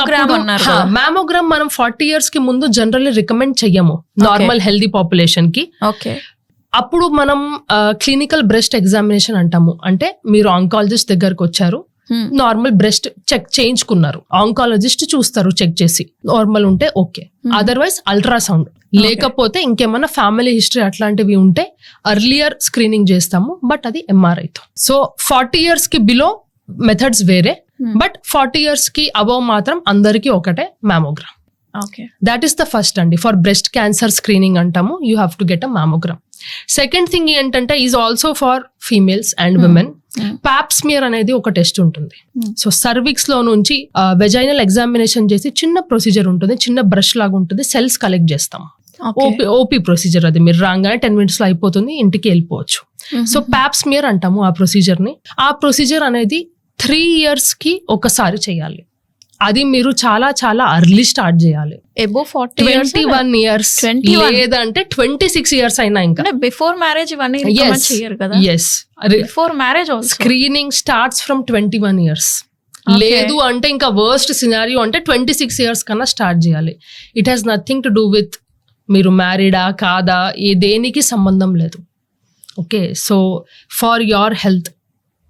మ్యామోగ్రామ్ మనం 40 years కి ముందు జనరల్లీ రికమెండ్ చెయ్యము నార్మల్ హెల్దీ పాపులేషన్ కి. అప్పుడు మనం క్లినికల్ బ్రెస్ట్ ఎగ్జామినేషన్ అంటాము. అంటే మీరు ఆంకాలజిస్ట్ దగ్గరకు వచ్చారు, నార్మల్ బ్రెస్ట్ చెక్ చేయించుకున్నారు, ఆంకాలజిస్ట్ చూస్తారు, చెక్ చేసి నార్మల్ ఉంటే ఓకే. అదర్వైజ్ అల్ట్రాసౌండ్, లేకపోతే ఇంకేమన్నా ఫ్యామిలీ హిస్టరీ అట్లాంటివి ఉంటే అర్లియర్ స్క్రీనింగ్ చేస్తాము, బట్ అది MRI తో. సో 40 years కి బిలో మెథడ్స్ వేరే, బట్ 40 years కి అబౌవ్ మాత్రం అందరికీ ఒకటే mammogram. That is the first అండి. ఫర్ బ్రెస్ట్ క్యాన్సర్ స్క్రీనింగ్ అంటాము, you have to get a mammogram. Second thing ఏంటంటే is also for females and women. Pap smear అనేది ఒక టెస్ట్ ఉంటుంది. సో సర్విక్స్ లో నుంచి వెజైనల్ ఎగ్జామినేషన్ చేసి చిన్న ప్రొసీజర్ ఉంటుంది, చిన్న బ్రష్ లాగా ఉంటుంది, సెల్స్ కలెక్ట్ చేస్తాం. ఓపీ ప్రొసీజర్, అది మీరు రాగానే 10 minutes లో అయిపోతుంది, ఇంటికి వెళ్ళిపోవచ్చు. సో పాప్స్మియర్ అంటాము ఆ ప్రొసీజర్ ని. ఆ ప్రొసీజర్ అనేది 3 years కి ఒకసారి చేయాలి. అది మీరు చాలా చాలా అర్లీ స్టార్ట్ చేయాలి. 21 years లేదంటే 26 years అయినా. ఇంకా బిఫోర్ మ్యారేజ్ ఇవన్నీ చేయరు కదా. Before marriage screening starts from 21 years. లేదు అంటే ఇంకా వర్స్ట్ సినారియో అంటే 26 years కన్నా స్టార్ట్ చేయాలి. It has nothing to do with మీరు మ్యారీడా కాదా, దేనికి సంబంధం లేదు. Okay, so for your health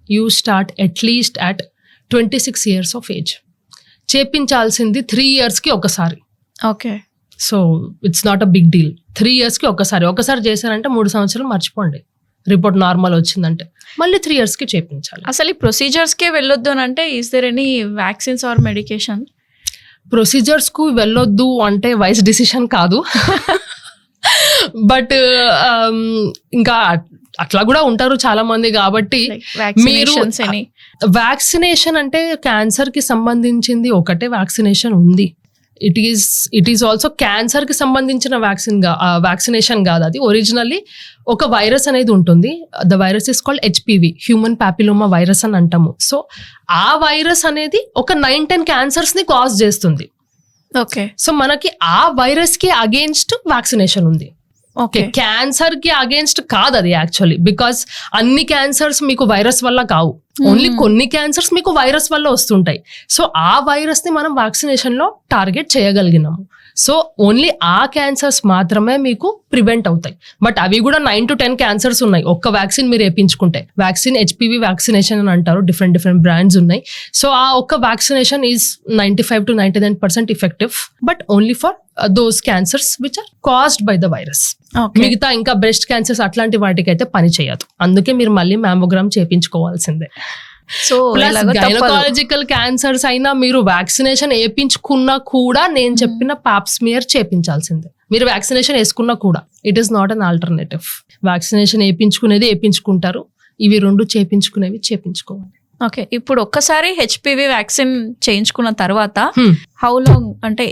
you start at least at 26 years of age. చేపించాల్సింది 3 years కి ఒకసారి. Okay, so it's not a big deal. 3 years కి ఒకసారి చేశారంటే 3 సంవత్సరాలు మర్చిపోండి. రిపోర్ట్ నార్మల్ వచ్చిందంటే మళ్ళీ 3 years కి చేపించాలి. అసలు ఈ ప్రొసీజర్స్ కే వెళ్ళొద్దు అని అంటే is there any vaccines or medication? Procedures కు వెళ్ళొద్దు అంటే వైస్ డిసిషన్ కాదు. బట్ ఇంకా అట్లా కూడా ఉంటారు చాలా మంది కాబట్టి మీరు vaccinations అని వ్యాక్సినేషన్ అంటే క్యాన్సర్ కి సంబంధించింది ఒకటే వ్యాక్సినేషన్ ఉంది. ఇట్ ఈస్ ఆల్సో క్యాన్సర్ కి సంబంధించిన వ్యాక్సినేషన్ కాదు, అది ఒరిజినల్లీ ఒక వైరస్ అనేది ఉంటుంది. The virus is called HPV, human papilloma virus అని అంటాము. సో ఆ వైరస్ అనేది ఒక 9-10 క్యాన్సర్స్ ని కాజ్ చేస్తుంది. ఓకే, సో మనకి ఆ వైరస్ కి అగేన్స్ట్ వ్యాక్సినేషన్ ఉంది. ఓకే, క్యాన్సర్ కి అగేన్స్ట్ కాదు అది యాక్చువల్లీ, బికాస్ అన్ని క్యాన్సర్స్ మీకు వైరస్ వల్ల కావు, ఓన్లీ కొన్ని క్యాన్సర్స్ మీకు వైరస్ వల్ల వస్తుంటాయి. సో ఆ వైరస్ ని మనం వ్యాక్సినేషన్ లో టార్గెట్ చేయగలిగినాము. సో ఓన్లీ ఆ క్యాన్సర్స్ మాత్రమే మీకు ప్రివెంట్ అవుతాయి. బట్ అవి కూడా 9-10 క్యాన్సర్స్ ఉన్నాయి ఒక్క వ్యాక్సిన్ మీరు వేయించుకుంటే. వ్యాక్సిన్ హెచ్పివి వ్యాక్సినేషన్ అని అంటారు, డిఫరెంట్ బ్రాండ్స్ ఉన్నాయి. సో ఆ ఒక్క vaccination is 95 to 99% effective, but only for those cancers which are caused by the virus. మిగతా ఇంకా బ్రెస్ట్ క్యాన్సర్స్ అట్లాంటి వాటికి అయితే పని చేయదు. అందుకే మీరు మళ్ళీ మ్యామోగ్రామ్ చేయించుకోవాల్సిందే. సో గైనకాలజికల్ క్యాన్సర్స్ అయినా మీరు వ్యాక్సినేషన్ వేయించుకున్నా కూడా నేను చెప్పిన పాప్స్మియర్ చేయించాల్సిందే. మీరు వ్యాక్సినేషన్ వేసుకున్నా కూడా it is not an alternative. Vaccination వేయించుకుంటారు, ఇవి రెండు చేయించుకోవాలి. ఓకే, ఇప్పుడు ఒక్కసారి హెచ్పివి వ్యాక్సిన్ చేయించుకున్న తర్వాత హౌ లాంగ్ అంటే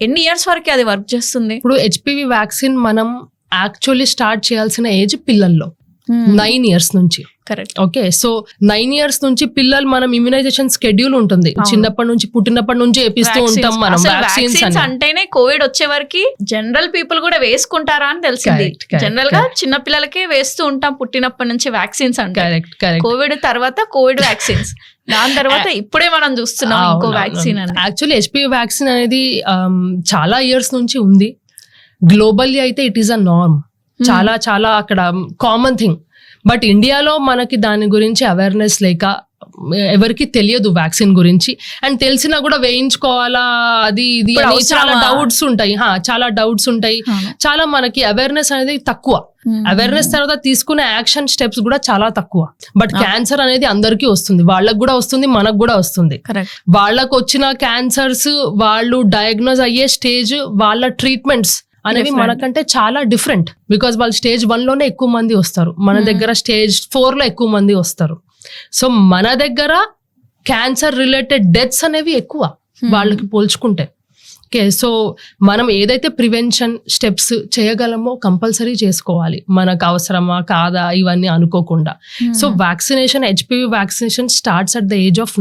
ఎన్ని ఇయర్స్ వరకు అది వర్క్ చేస్తుంది? ఇప్పుడు హెచ్పివి వ్యాక్సిన్ మనం యాక్చువల్లీ స్టార్ట్ చేయాల్సిన ఏజ్ పిల్లల్లో 9 years నుంచి. కరెక్ట్. ఓకే, సో 9 years నుంచి పిల్లలు మనం ఇమ్యునైజేషన్ స్కెడ్యూల్ ఉంటుంది, చిన్నప్పటి నుంచి పుట్టినప్పటి నుంచి వేపిస్తూ ఉంటాం మనం వ్యాక్సిన్స్. అంటేనే కోవిడ్ వచ్చే వరకు జనరల్ పీపుల్ కూడా వేసుకుంటారా అని తెలిసింది. జనరల్ గా చిన్న పిల్లలకే వేస్తూ ఉంటాం పుట్టినప్పటి నుంచి వ్యాక్సిన్స్ అంటే. కోవిడ్ తర్వాత కోవిడ్ వ్యాక్సిన్స్, దాని తర్వాత ఇప్పుడే మనం చూస్తున్నాం ఇంకో వ్యాక్సిన్ అని. యాక్చువల్లీ హెచ్పివి వ్యాక్సిన్ అనేది చాలా ఇయర్స్ నుంచి ఉంది. గ్లోబల్లీ అయితే ఇట్ ఈస్ అ నార్మ్, చాలా అక్కడ కామన్ థింగ్. బట్ ఇండియాలో మనకి దాని గురించి అవేర్నెస్ లేక ఎవరికి తెలియదు వ్యాక్సిన్ గురించి. అండ్ తెలిసినా కూడా వేయించుకోవాలా అది ఇది అని చాలా డౌట్స్ ఉంటాయి. చాలా మనకి అవేర్నెస్ అనేది తక్కువ. అవేర్నెస్ తర్వాత తీసుకునే యాక్షన్ స్టెప్స్ కూడా చాలా తక్కువ. బట్ క్యాన్సర్ అనేది అందరికీ వస్తుంది, వాళ్ళకు కూడా వస్తుంది, మనకు కూడా వస్తుంది. వాళ్ళకు వచ్చిన క్యాన్సర్స్ వాళ్ళు డయాగ్నోజ్ అయ్యే స్టేజ్, వాళ్ళ ట్రీట్మెంట్స్ అనేవి మనకంటే చాలా డిఫరెంట్. బికాస్ వాళ్ళు స్టేజ్ 1లోనే ఎక్కువ మంది వస్తారు, మన దగ్గర స్టేజ్ 4లో ఎక్కువ మంది వస్తారు. సో మన దగ్గర క్యాన్సర్ రిలేటెడ్ డెత్స్ అనేవి ఎక్కువ వాళ్ళకి పోల్చుకుంటే. ఓకే, సో మనం ఏదైతే ప్రివెన్షన్ స్టెప్స్ చేయగలమో కంపల్సరీ చేసుకోవాలి, మనకు అవసరమా కాదా ఇవన్నీ అనుకోకుండా. So vaccination, HPV vaccination starts at the age of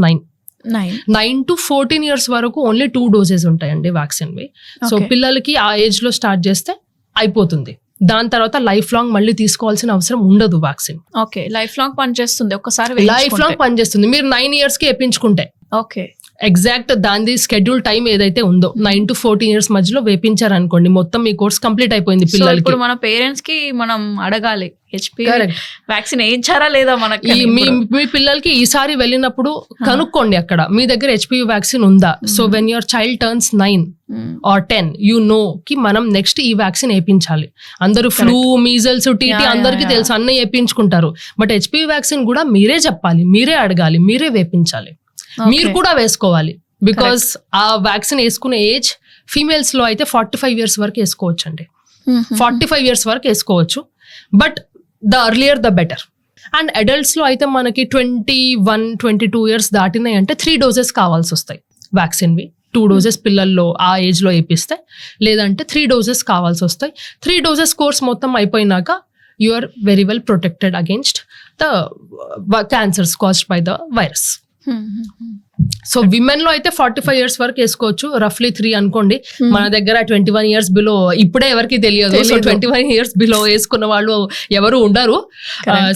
9 to 14 years వరకు ఓన్లీ 2 doses ఉంటాయండి వ్యాక్సిన్వి. సో పిల్లలకి ఆ ఏజ్ లో స్టార్ట్ చేస్తే అయిపోతుంది. దాని తర్వాత లైఫ్ లాంగ్ మళ్ళీ తీసుకోవాల్సిన అవసరం ఉండదు వ్యాక్సిన్. ఓకే, లైఫ్ లాంగ్ పనిచేస్తుంది, ఒక్కసారి లైఫ్ లాంగ్ పనిచేస్తుంది. మీరు 9 years కి వేయించుకుంటే ఓకే, ఎగ్జాక్ట్ దాని స్కెడ్యూల్ టైం ఏదైతే ఉందో 9 to 14 years మధ్యలో వేపించారు అనుకోండి, మొత్తం మీ కోర్స్ కంప్లీట్ అయిపోయింది పిల్లలకి. ఇప్పుడు మన పేరెంట్స్ కి మనం అడగాలి హెచ్పివి వ్యాక్సిన్ వేయించారా లేదా మనకి. మీ పిల్లలకి ఈసారి వెళ్ళినప్పుడు కనుక్కోండి అక్కడ మీ దగ్గర హెచ్పివి వ్యాక్సిన్ ఉందా. So when your child turns 9 or 10 you know కి మనం నెక్స్ట్ ఈ వ్యాక్సిన్ వేయించాలి. అందరూ ఫ్లూ, మీజల్స్, టీటీ అందరికీ తెలుసు, అన్నీ వేయించుకుంటారు. బట్ హెచ్పివి వ్యాక్సిన్ కూడా మీరే చెప్పాలి, మీరే అడగాలి, మీరే వేయించాలి, మీరు కూడా వేసుకోవాలి. బికాస్ ఆ వ్యాక్సిన్ వేసుకునే ఏజ్ ఫీమేల్స్ లో అయితే 45 years వరకు వేసుకోవచ్చు అండి. 45 years వరకు వేసుకోవచ్చు, but the earlier the better. And adults లో అయితే మనకి 21-22 years దాటినాయి అంటే 3 doses కావాల్సి వస్తాయి వ్యాక్సిన్వి. 2 doses పిల్లల్లో ఆ ఏజ్ లో వేపిస్తే, లేదంటే 3 doses కావాల్సి వస్తాయి. 3 doses కోర్స్ మొత్తం అయిపోయినాక you are very well protected against the cancers caused by the virus. So women లో అయితే 45 years వరకు వేసుకోవచ్చు, రఫ్లీ 3 అనుకోండి. మన దగ్గర 21 years బిలో ఇప్పుడే ఎవరికి తెలియదు. సో 21 years బిలో వేసుకున్న వాళ్ళు ఎవరు ఉండరు.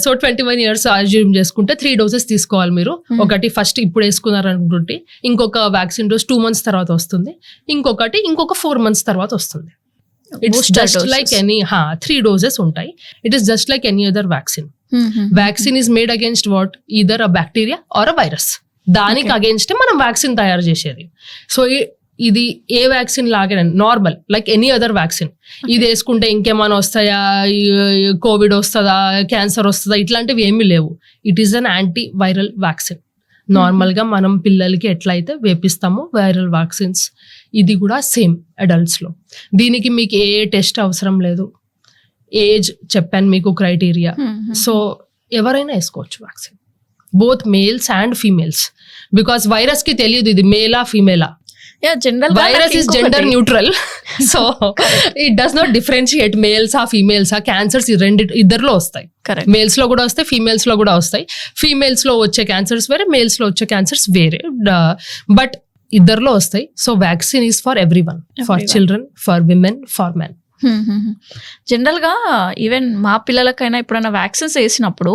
సో 21 years అజ్యూమ్ చేసుకుంటే 3 doses తీసుకోవాలి మీరు. ఒకటి ఫస్ట్ ఇప్పుడు వేసుకున్నారు అనుకుంటే, ఇంకొక వ్యాక్సిన్ డోస్ 2 months తర్వాత వస్తుంది, ఇంకొక 4 months తర్వాత వస్తుంది. It's just like any 3 doses ఉంటాయి. It is just like any other vaccine. Vaccine is made against what, either a bacteria or a virus. దానికి అగేన్స్ట్ మనం వ్యాక్సిన్ తయారు చేసేది. సో ఇది ఏ వ్యాక్సిన్ లాగే normal like any other vaccine. ఇది వేసుకుంటే ఇంకేమైనా వస్తాయా, కోవిడ్ వస్తుందా, క్యాన్సర్ వస్తుందా, ఇట్లాంటివి ఏమీ లేవు. It is an anti viral vaccine. Normal గా మనం పిల్లలకి ఎట్లయితే వేపిస్తామో వైరల్ వ్యాక్సిన్స్, ఇది కూడా సేమ్ అడల్ట్స్ లో. దీనికి మీకు ఏ టెస్ట్ అవసరం లేదు, ఏజ్ చెప్పాను మీకు క్రైటీరియా. సో ఎవరైనా వేసుకోవచ్చు vaccine, both males and females, because virus కి తెలియదు ఇది మేలా ఫీమేలా. General virus is gender neutral, so it does not differentiate males ఆ ఫీమేల్స్ ఆ. క్యాన్సర్స్ ఇద్దరిలో వస్తాయి, మేల్స్ లో కూడా వస్తాయి, ఫీమేల్స్ లో కూడా వస్తాయి. ఫీమేల్స్ లో వచ్చే క్యాన్సర్స్ వేరే, మేల్స్ లో వచ్చే క్యాన్సర్స్ వేరే, బట్ ఇద్దరిలో వస్తాయి. So vaccine is for everyone, for children, for women, for men. General గా ఈవెన్ మా పిల్లలకైనా ఎప్పుడైనా వ్యాక్సిన్స్ వేసినప్పుడు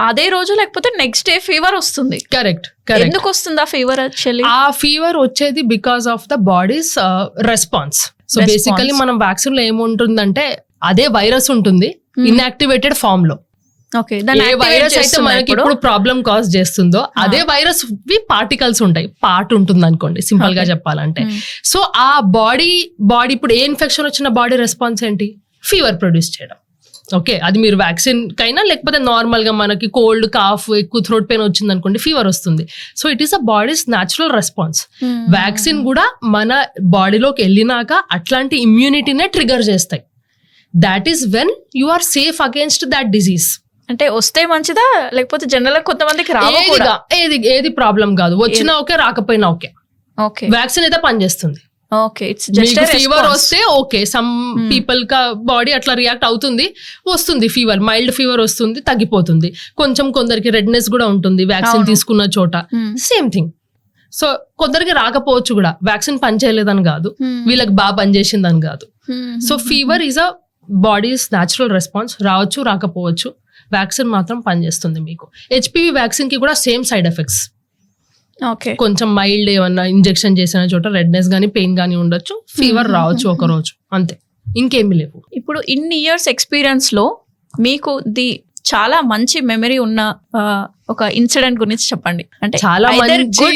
అదే రోజు లేకపోతే నెక్స్ట్ డే ఫీవర్ వస్తుంది. కరెక్ట్. ఎందుకు వస్తుంది ఆ ఫీవర్? యాక్చువల్లీ ఆ ఫీవర్ వచ్చేది because of the bodies response. So basically మనం వ్యాక్సిన్ లో ఏముంటుందంటే అదే వైరస్ ఉంటుంది ఇన్యాక్టివేటెడ్ ఫామ్ లో. ఏ వైరస్ అయితే మనకి ఇప్పుడు ప్రాబ్లం కాజ్ చేస్తుందో అదే వైరస్ పార్టికల్స్ ఉంటాయి, పార్ట్ ఉంటుంది అనుకోండి సింపుల్ గా చెప్పాలంటే. సో ఆ బాడీ ఇప్పుడు ఏ ఇన్ఫెక్షన్ వచ్చిన బాడీ రెస్పాన్స్ ఏంటి? ఫీవర్ ప్రొడ్యూస్ చేయడం. ఓకే, అది మీరు వ్యాక్సిన్ కైనా లేకపోతే నార్మల్ గా మనకి కోల్డ్, కాఫ్, ఎక్కువ థ్రోట్ పెయిన్ వచ్చింది అనుకోండి ఫీవర్ వస్తుంది. So it is a body's natural response. Vaccine కూడా మన బాడీలోకి వెళ్ళినాక అట్లాంటి ఇమ్యూనిటీనే ట్రిగర్ చేస్తాయి. That is when you are safe against that disease. అంటే వస్తే మంచిదా లేకపోతే జనరల్ గా కొంతమందికి రావకూడదా? ఏది ప్రాబ్లం కాదు, వచ్చినా ఓకే రాకపోయినా ఓకే. ఓకే, వ్యాక్సిన్ అయితే పనిచేస్తుంది. ఓకే, ఇట్స్ జస్ట్ ఫీవర్ వస్తే ఓకే, సమ్ పీపుల్ కా బాడీ అట్లా రియాక్ట్ అవుతుంది, వస్తుంది ఫీవర్, మైల్డ్ ఫీవర్ వస్తుంది, తగ్గిపోతుంది. కొందరికి రెడ్నెస్ కూడా ఉంటుంది వ్యాక్సిన్ తీసుకున్న చోట, సేమ్ థింగ్. సో కొందరికి రాకపోవచ్చు కూడా, వ్యాక్సిన్ పనిచేయలేదని కాదు, వీళ్ళకి బాగా పనిచేసిందని కాదు. So fever is a body's natural response, రావచ్చు రాకపోవచ్చు, వ్యాక్సిన్ మాత్రం పనిచేస్తుంది మీకు. హెచ్పివి వ్యాక్సిన్ కి కూడా సేమ్ సైడ్ ఎఫెక్ట్స్. కొంచెం మైల్డ్ ఏమన్నా ఇంజెక్షన్ చేసిన చోట రెడ్నెస్ గానీ పెయిన్ గానీ ఉండొచ్చు, ఫీవర్ రావచ్చు ఒక రోజు, అంతే, ఇంకేమీ లేవు. ఇప్పుడు ఇన్ని ఇయర్స్ ఎక్స్పీరియన్స్ లో మీకు చాలా మంచి మెమరీ ఉన్న ఒక ఇన్సిడెంట్ గురించి చెప్పండి. అంటే చాలా మంచి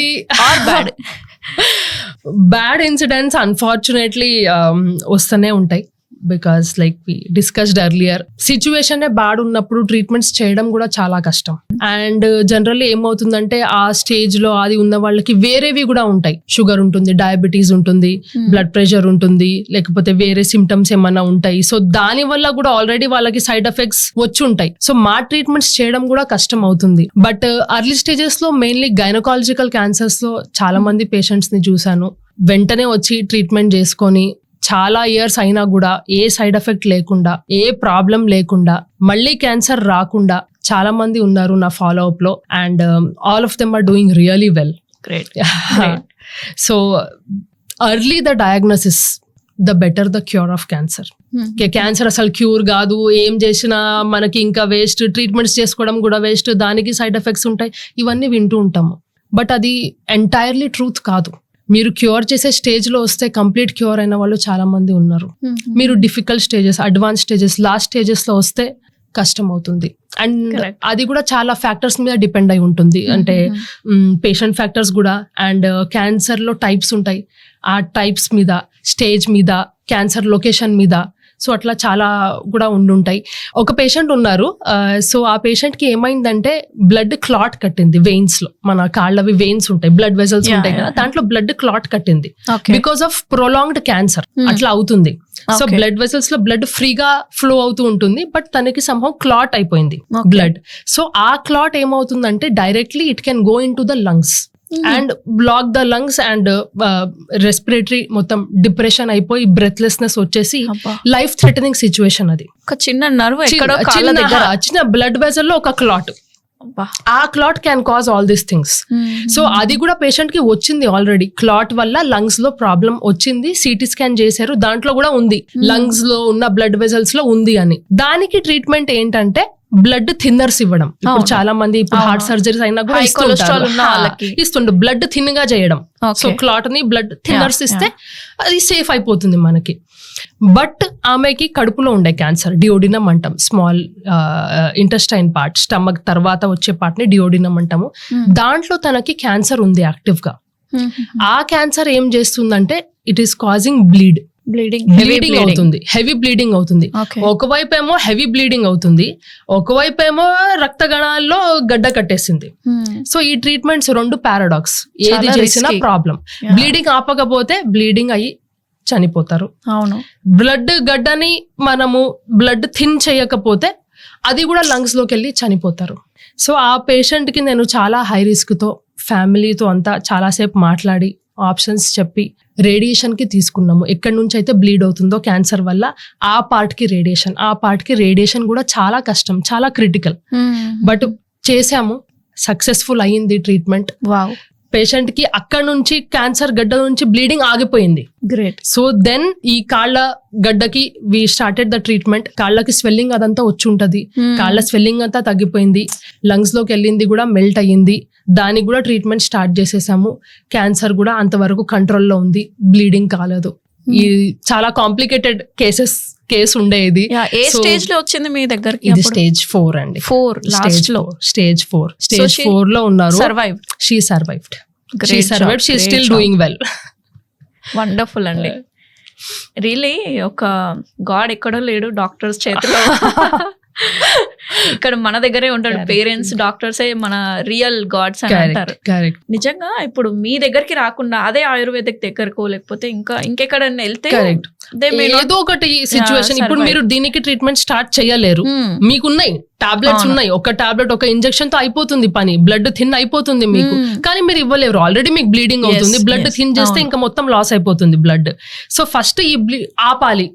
బ్యాడ్ ఇన్సిడెంట్స్ అన్ఫార్చునేట్లీ వస్తూనే ఉంటాయి. Because like we discussed earlier, situation bad ఉన్నప్పుడు ట్రీట్మెంట్స్ చేయడం కూడా చాలా కష్టం. అండ్ జనరల్లీ ఏమవుతుందంటే ఆ స్టేజ్ లో అది ఉన్న వాళ్ళకి వేరేవి కూడా ఉంటాయి. షుగర్ ఉంటుంది, డయాబెటీస్ ఉంటుంది, బ్లడ్ ప్రెషర్ ఉంటుంది, లేకపోతే వేరే సిమ్టమ్స్ ఏమన్నా ఉంటాయి. సో దాని వల్ల కూడా ఆల్రెడీ వాళ్ళకి సైడ్ ఎఫెక్ట్స్ వచ్చి ఉంటాయి. సో మా ట్రీట్మెంట్స్ చేయడం కూడా కష్టం అవుతుంది. బట్ అర్లీ స్టేజెస్ లో మెయిన్లీ గైనకాలజికల్ క్యాన్సర్స్ లో చాలా మంది పేషెంట్స్ ని చూశాను, వెంటనే వచ్చి ట్రీట్మెంట్ చేసుకొని చాలా ఇయర్స్ అయినా కూడా ఏ సైడ్ ఎఫెక్ట్ లేకుండా, ఏ ప్రాబ్లం లేకుండా, మళ్ళీ క్యాన్సర్ రాకుండా చాలా మంది ఉన్నారు నా ఫాలో అప్ లో. And all of them are doing really well. Great. So early the diagnosis, the better the cure of cancer. Cancer అసలు క్యూర్ కాదు, ఏం చేసినా మనకి ఇంకా వేస్ట్, ట్రీట్మెంట్స్ చేసుకోవడం కూడా వేస్ట్, దానికి సైడ్ ఎఫెక్ట్స్ ఉంటాయి, ఇవన్నీ వింటూ ఉంటాము. బట్ అది ఎంటైర్లీ ట్రూత్ కాదు. మీరు క్యూర్ చేసే స్టేజ్ లో వస్తే కంప్లీట్ క్యూర్ అయిన వాళ్ళు చాలా మంది ఉన్నారు. మీరు difficult stages, advance stages, last stages లో వస్తే కష్టం అవుతుంది. అండ్ అది కూడా చాలా ఫ్యాక్టర్స్ మీద డిపెండ్ అయి ఉంటుంది. అంటే పేషెంట్ ఫ్యాక్టర్స్ కూడా, అండ్ క్యాన్సర్ లో టైప్స్ ఉంటాయి, ఆ టైప్స్ మీద, స్టేజ్ మీద, క్యాన్సర్ లొకేషన్ మీద, సో అట్లా చాలా కూడా ఉండుంటాయి. ఒక పేషెంట్ ఉన్నారు, సో ఆ పేషెంట్ కి ఏమైందంటే బ్లడ్ క్లాట్ కట్టింది వెయిన్స్ లో. మన కాళ్ళవి వెయిన్స్ ఉంటాయి, బ్లడ్ వెజల్స్ ఉంటాయి కదా, దాంట్లో బ్లడ్ క్లాట్ కట్టింది బికాస్ ఆఫ్ ప్రొలాంగ్డ్ క్యాన్సర్. అట్లా అవుతుంది. సో బ్లడ్ వెజల్స్ లో బ్లడ్ ఫ్రీగా ఫ్లో అవుతూ ఉంటుంది, బట్ తనకి సంహౌ క్లాట్ అయిపోయింది బ్లడ్. సో ఆ క్లాట్ ఏమవుతుందంటే directly it can go in to the lungs and block the lungs and respiratory మొత్తం డిప్రెషన్ అయిపోయి బ్రెత్లెస్నెస్ వచ్చేసి లైఫ్ థ్రెటనింగ్ సిచ్యువేషన్. అది ఒక చిన్న నర్వ్, చిన్న బ్లడ్ వెజల్ లో ఒక క్లాట్, ఆ clot can cause all these things. So అది కూడా పేషెంట్ కి వచ్చింది ఆల్రెడీ, క్లాట్ వల్ల లంగ్స్ లో ప్రాబ్లం వచ్చింది, సిటీ స్కాన్ చేశారు, దాంట్లో కూడా ఉంది, లంగ్స్ లో ఉన్న బ్లడ్ వెజల్స్ లో ఉంది అని. దానికి ట్రీట్మెంట్ ఏంటంటే బ్లడ్ థిన్నర్స్ ఇవ్వడం. ఇప్పుడు చాలా మంది ఇప్పుడు హార్ట్ సర్జరీస్ అయినా కూడా ఇస్తుండే బ్లడ్ థిన్ గా చేయడం. సో క్లాట్ ని బ్లడ్ థిన్నర్స్ ఇస్తే అది సేఫ్ అయిపోతుంది మనకి. బట్ ఆమెకి కడుపులో ఉండే క్యాన్సర్, డియోడినం అంటాం, స్మాల్ ఇంటెస్టైన్ పార్ట్, స్టమక్ తర్వాత వచ్చే పార్ట్ ని డియోడినం అంటాము. దాంట్లో తనకి క్యాన్సర్ ఉంది యాక్టివ్ గా. ఆ క్యాన్సర్ ఏం చేస్తుందంటే ఇట్ ఈస్ కాజింగ్ బ్లీడింగ్ అవుతుంది, హెవీ బ్లీడింగ్ అవుతుంది. ఒకవైపు ఏమో హెవీ బ్లీడింగ్ అవుతుంది, ఒకవైపు ఏమో రక్తగణాల్లో గడ్డ కట్టేసింది. సో ఈ ట్రీట్మెంట్స్ రెండు పారాడాక్స్, ఏది చేసినా ప్రాబ్లం. బ్లీడింగ్ ఆపకపోతే బ్లీడింగ్ అయ్యి చనిపోతారు. అవును. బ్లడ్ గడ్డని మనము బ్లడ్ థిన్ చేయకపోతే అది కూడా లంగ్స్ లోకి వెళ్ళి చనిపోతారు. సో ఆ పేషెంట్ కి నేను చాలా హై రిస్క్ తో ఫ్యామిలీతో అంతా చాలాసేపు మాట్లాడి ఆప్షన్స్ చెప్పి రేడియేషన్ కి తీసుకున్నాము. ఎక్కడి నుంచి అయితే బ్లీడ్ అవుతుందో క్యాన్సర్ వల్ల ఆ పార్ట్ కి రేడియేషన్ కూడా చాలా కష్టం, చాలా క్రిటికల్. బట్ చేసాము, సక్సెస్ఫుల్ అయ్యింది ట్రీట్మెంట్. వావ్. పేషెంట్ కి అక్కడ నుంచి క్యాన్సర్ గడ్డ నుంచి బ్లీడింగ్ ఆగిపోయింది. గ్రేట్. సో దెన్ ఈ కాళ్ళ గడ్డకి వి స్టార్టెడ్ ద ట్రీట్మెంట్. కాళ్ళకి స్వెల్లింగ్ అదంతా వచ్చి ఉంటది, కాళ్ళ స్వెల్లింగ్ అంతా తగ్గిపోయింది, లంగ్స్ లోకి వెళ్ళింది కూడా మెల్ట్ అయ్యింది. దానికి కూడా ట్రీట్మెంట్ స్టార్ట్ చేసేసాము. క్యాన్సర్ కూడా అంతవరకు కంట్రోల్లో ఉంది, బ్లీడింగ్ కాలేదు. ఈ చాలా కాంప్లికేటెడ్ కేసు ఉండేది. ఏ స్టేజ్ లో వచ్చింది మీ దగ్గరికి? ఇది స్టేజ్ 4 అండి. లాస్ట్ లో స్టేజ్ 4 లో ఉన్నారు. She survived. She still doing well. Wonderful అండి. రియలీ ఒక గాడ్ ఎక్కడో లేడు డాక్టర్స్ చేతిలో. ఇక్కడ మన దగ్గరే ఉంటాడు. పేరెంట్స్, డాక్టర్సే మన రియల్ గాడ్స్ అని అంటారు. నిజంగా ఇప్పుడు మీ దగ్గరికి రాకుండా అదే ఆయుర్వేదిక్ దగ్గరకో లేకపోతే ఇంకెక్కడన్నా వెళ్తే ఏదో ఒకటి సిచ్యువేషన్. ఇప్పుడు మీరు దీనికి ట్రీట్మెంట్ స్టార్ట్ చేయలేరు, మీకున్నాయి టాబ్లెట్స్ ఉన్నాయి, ఒక టాబ్లెట్ ఒక ఇంజెక్షన్ తో అయిపోతుంది పని, బ్లడ్ థిన్ అయిపోతుంది మీకు, కానీ మీరు ఇవ్వలేరు. ఆల్రెడీ మీకు బ్లీడింగ్ అవుతుంది, బ్లడ్ థిన్ చేస్తే ఇంకా మొత్తం లాస్ అయిపోతుంది బ్లడ్. సో ఫస్ట్ ఈ ఆపాలి.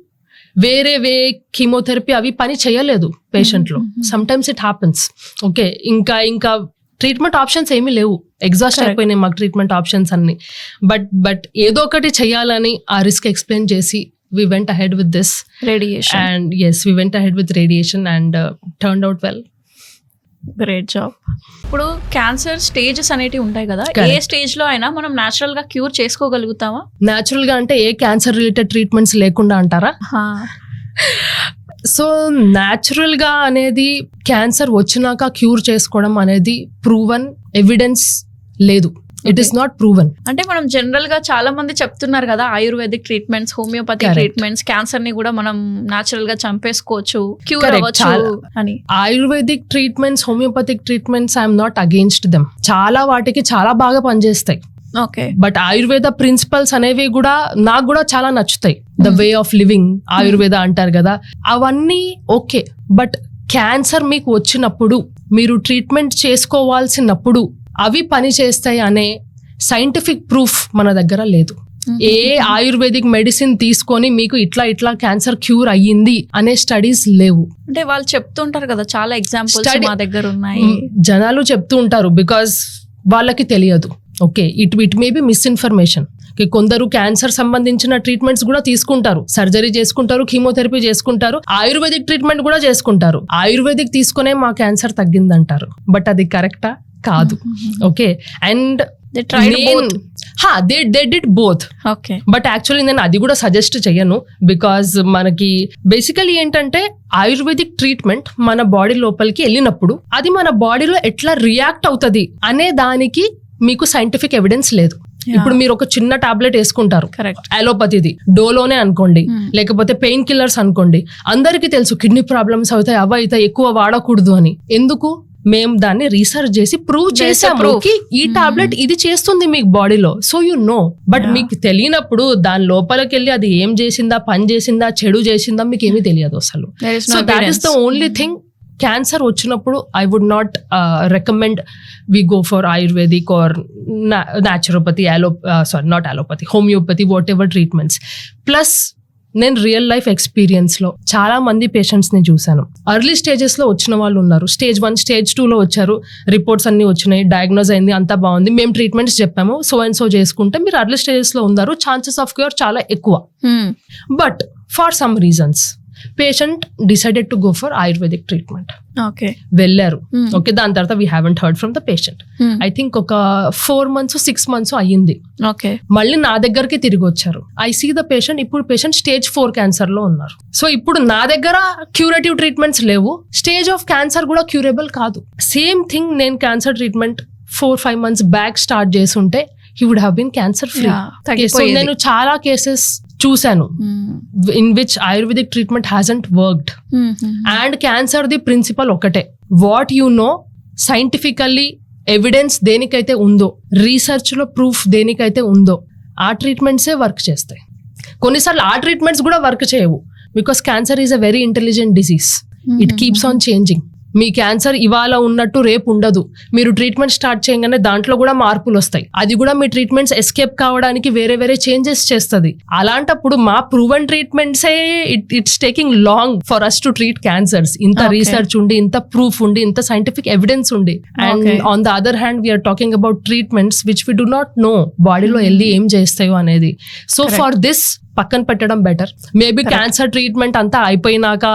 వేరే కీమోథెరపీ అవి పని చేయలేదు పేషెంట్ లో. Some times it happens. Okay, ఇంకా ట్రీట్మెంట్ ఆప్షన్స్ ఏమీ లేవు, ఎగ్జాస్ట్ అయిపోయినాయి మాకు ట్రీట్మెంట్ ఆప్షన్స్ అన్ని. బట్ ఏదో ఒకటి చేయాలని ఆ రిస్క్ ఎక్స్ప్లెయిన్ చేసి we went ahead with this radiation. And yes, we went ahead with radiation and turned out well. Great job. ఇప్పుడు క్యాన్సర్ స్టేజెస్ అనేటివి ఉంటాయి కదా, ఏ స్టేజ్ లో అయినా మనం న్యాచురల్ గా క్యూర్ చేసుకోగలుగుతామా? న్యాచురల్ గా అంటే ఏ క్యాన్సర్ రిలేటెడ్ ట్రీట్మెంట్స్ లేకుండా అంటారా? సో న్యాచురల్ గా అనేది క్యాన్సర్ వచ్చినాక క్యూర్ చేసుకోవడం అనేది ప్రూవన్ ఎవిడెన్స్ లేదు. It is not proven. అంటే మనం జనరల్ గా చాలా మంది చెప్తున్నారు కదా, ayurvedic treatments, homeopathy treatments, cancer ని కూడా మనం న్యాచురల్ గా చంపేసుకోవచ్చు, క్యూర్ అవ్వచ్చు అని. Ayurvedic treatments, homoeopathic treatments I'm not against them. చాలా వాటికి చాలా బాగా పనిచేస్తాయి. ఓకే, బట్ ఆయుర్వేద ప్రిన్సిపల్స్ అనేవి కూడా నాకు కూడా చాలా నచ్చుతాయి. The way of living Ayurveda అంటారు కదా, అవన్నీ ఓకే. బట్ క్యాన్సర్ మీకు వచ్చినప్పుడు మీరు ట్రీట్మెంట్ చేసుకోవాల్సినప్పుడు అవి పని చేస్తాయి అనే సైంటిఫిక్ ప్రూఫ్ మన దగ్గర లేదు. ఏ ఆయుర్వేదిక్ మెడిసిన్ తీసుకొని మీకు ఇట్లా క్యాన్సర్ క్యూర్ అయ్యింది అనే స్టడీస్ లేవు. అంటే వాళ్ళు చెప్తుంటారు కదా, చాలా ఎగ్జాంపుల్స్ మా దగ్గర ఉన్నాయి. జనాలు చెప్తూ ఉంటారు బికాస్ వాళ్ళకి తెలియదు. Okay, it may be misinformation. కొందరు క్యాన్సర్ సంబంధించిన ట్రీట్మెంట్స్ కూడా తీసుకుంటారు, సర్జరీ చేసుకుంటారు, కీమోథెరపీ చేసుకుంటారు, ఆయుర్వేదిక్ ట్రీట్మెంట్ కూడా చేసుకుంటారు. ఆయుర్వేదిక్ తీసుకునే మా క్యాన్సర్ తగ్గిందంటారు, బట్ అది కరెక్టా? కాదు. Okay, and they did both. Okay, but actually నేను అది కూడా సజెస్ట్ చేయను. బికాజ్ మనకి బేసికలీ ఏంటంటే ఆయుర్వేదిక్ ట్రీట్మెంట్ మన బాడీ లోపలికి వెళ్ళినప్పుడు అది మన బాడీలో ఎట్లా రియాక్ట్ అవుతుంది అనే దానికి మీకు సైంటిఫిక్ ఎవిడెన్స్ లేదు. ఇప్పుడు మీరు ఒక చిన్న టాబ్లెట్ వేసుకుంటారు, అలోపతిది డోలోనే అనుకోండి, లేకపోతే పెయిన్ కిల్లర్స్ అనుకోండి, అందరికీ తెలుసు కిడ్నీ ప్రాబ్లమ్స్ అవుతాయి, అవి అవుతాయి, ఎక్కువ వాడకూడదు అని. ఎందుకు? మేము దాన్ని రీసెర్చ్ చేసి ప్రూవ్ చేసాము ఈ టాబ్లెట్ ఇది చేస్తుంది మీకు బాడీలో. సో యు నో, బట్ మీకు తెలియనప్పుడు దాని లోపలికి వెళ్ళి అది ఏం చేసిందా, పని చేసిందా, చెడు చేసిందా, మీకు ఏమీ తెలియదు అసలు. So that is the only thing. Cancer వచ్చినప్పుడు I would not recommend we go for ayurvedic or naturopathy, not allopathy, homeopathy, whatever treatments. Plus నేను రియల్ లైఫ్ ఎక్స్పీరియన్స్ లో చాలా మంది పేషెంట్స్ ని చూశాను. ఎర్లీ స్టేజెస్ లో వచ్చిన వాళ్ళు ఉన్నారు, స్టేజ్ 1, స్టేజ్ 2 లో వచ్చారు, రిపోర్ట్స్ అన్ని వచ్చినాయి, డయాగ్నోజ్ అయింది, అంతా బాగుంది, మేము ట్రీట్మెంట్స్ చెప్పాము, సో అండ్ సో చేసుకుంటే మీరు ఎర్లీ స్టేజెస్ లో ఉన్నారు, ఛాన్సెస్ ఆఫ్ క్యూర్ చాలా ఎక్కువ. But for some reasons patient decided to go for ayurvedic treatment. Okay, వెళ్ళారు. ఓకే, దాని తర్వాత we haven't heard from the patient. I think ఒక 4 months 6 months అయ్యింది. ఓకే, మళ్ళీ నా దగ్గరికి తిరిగి వచ్చారు. ఐ సీ ద పేషెంట్, ఇప్పుడు పేషెంట్ స్టేజ్ 4 క్యాన్సర్ లో ఉన్నారు. సో ఇప్పుడు నా దగ్గర క్యూరేటివ్ ట్రీట్మెంట్స్ లేవు, స్టేజ్ ఆఫ్ క్యాన్సర్ కూడా క్యూరబుల్ కాదు. సేమ్ థింగ్ నేను cancer treatment 4-5 months back start చేస్తుంటే he would have been cancer free. So నేను చాలా కేసెస్ చూశాను in which Ayurvedic treatment hasn't worked. And cancer the principle ఒకటే, what you know scientifically evidence దేనికైతే ఉందో, research లో proof దేనికైతే ఉందో ఆ ట్రీట్మెంట్సే వర్క్ చేస్తాయి. కొన్నిసార్లు ఆ ట్రీట్మెంట్స్ కూడా వర్క్ చేయవు, because cancer is a very intelligent disease. It keeps on changing. Me cancer ఇవాళ ఉన్నట్టు రేపు ఉండదు. మీరు ట్రీట్మెంట్ స్టార్ట్ చేయగానే దాంట్లో కూడా మార్పులు వస్తాయి. అది కూడా మీ ట్రీట్మెంట్స్ ఎస్కేప్ కావడానికి వేరే వేరే చేంజెస్ చేస్తుంది. అలాంటప్పుడు మా ప్రూవెన్ ట్రీట్మెంట్సే it's taking long for us to treat cancers. ఇంత రీసెర్చ్ ఉండి, ఇంత ప్రూఫ్ ఉండి, ఇంత సైంటిఫిక్ ఎవిడెన్స్ ఉండి. And on the other hand we are talking about treatments which we do not know బాడీలో వెళ్ళి ఏం చేస్తాయో అనేది. సో ఫర్ దిస్ పక్కన పెట్టడం బెటర్. మేబీ క్యాన్సర్ ట్రీట్మెంట్ అంతా అయిపోయినాక,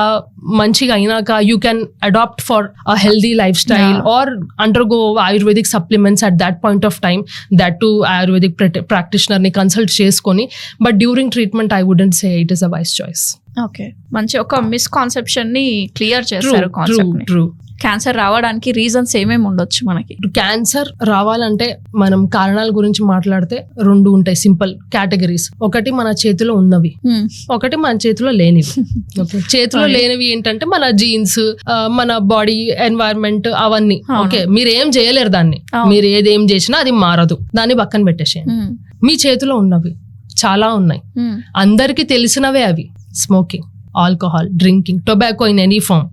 మంచిగా అయినాక, you can adapt for a healthy lifestyle or undergo ayurvedic supplements at that point of time, that too ayurvedic practitioner ని కన్సల్ట్ చేసుకొని. But during treatment I wouldn't say it is a wise choice. Okay, మంచి ఒక misconception ని clear చేశారు. True. Cancer రావడానికి reasons ఏమేమి ఉండొచ్చు మనకి? క్యాన్సర్ రావాలంటే మనం కారణాల గురించి మాట్లాడితే 2 ఉంటాయి సింపుల్ కేటగిరీస్. ఒకటి మన చేతిలో ఉన్నవి, ఒకటి మన చేతిలో లేనివి. ఓకే, చేతిలో లేనివి ఏంటంటే మన జీన్స్, మన బాడీ ఎన్వైరన్మెంట్, అవన్నీ. ఓకే, మీరు ఏం చేయలేరు దాన్ని. మీరు ఏదేం చేసినా అది మారదు, దాన్ని పక్కన పెట్టేసేయండి. మీ చేతిలో ఉన్నవి చాలా ఉన్నాయి. అందరికీ తెలిసినవే అవి: smoking, alcohol, drinking, tobacco in any form.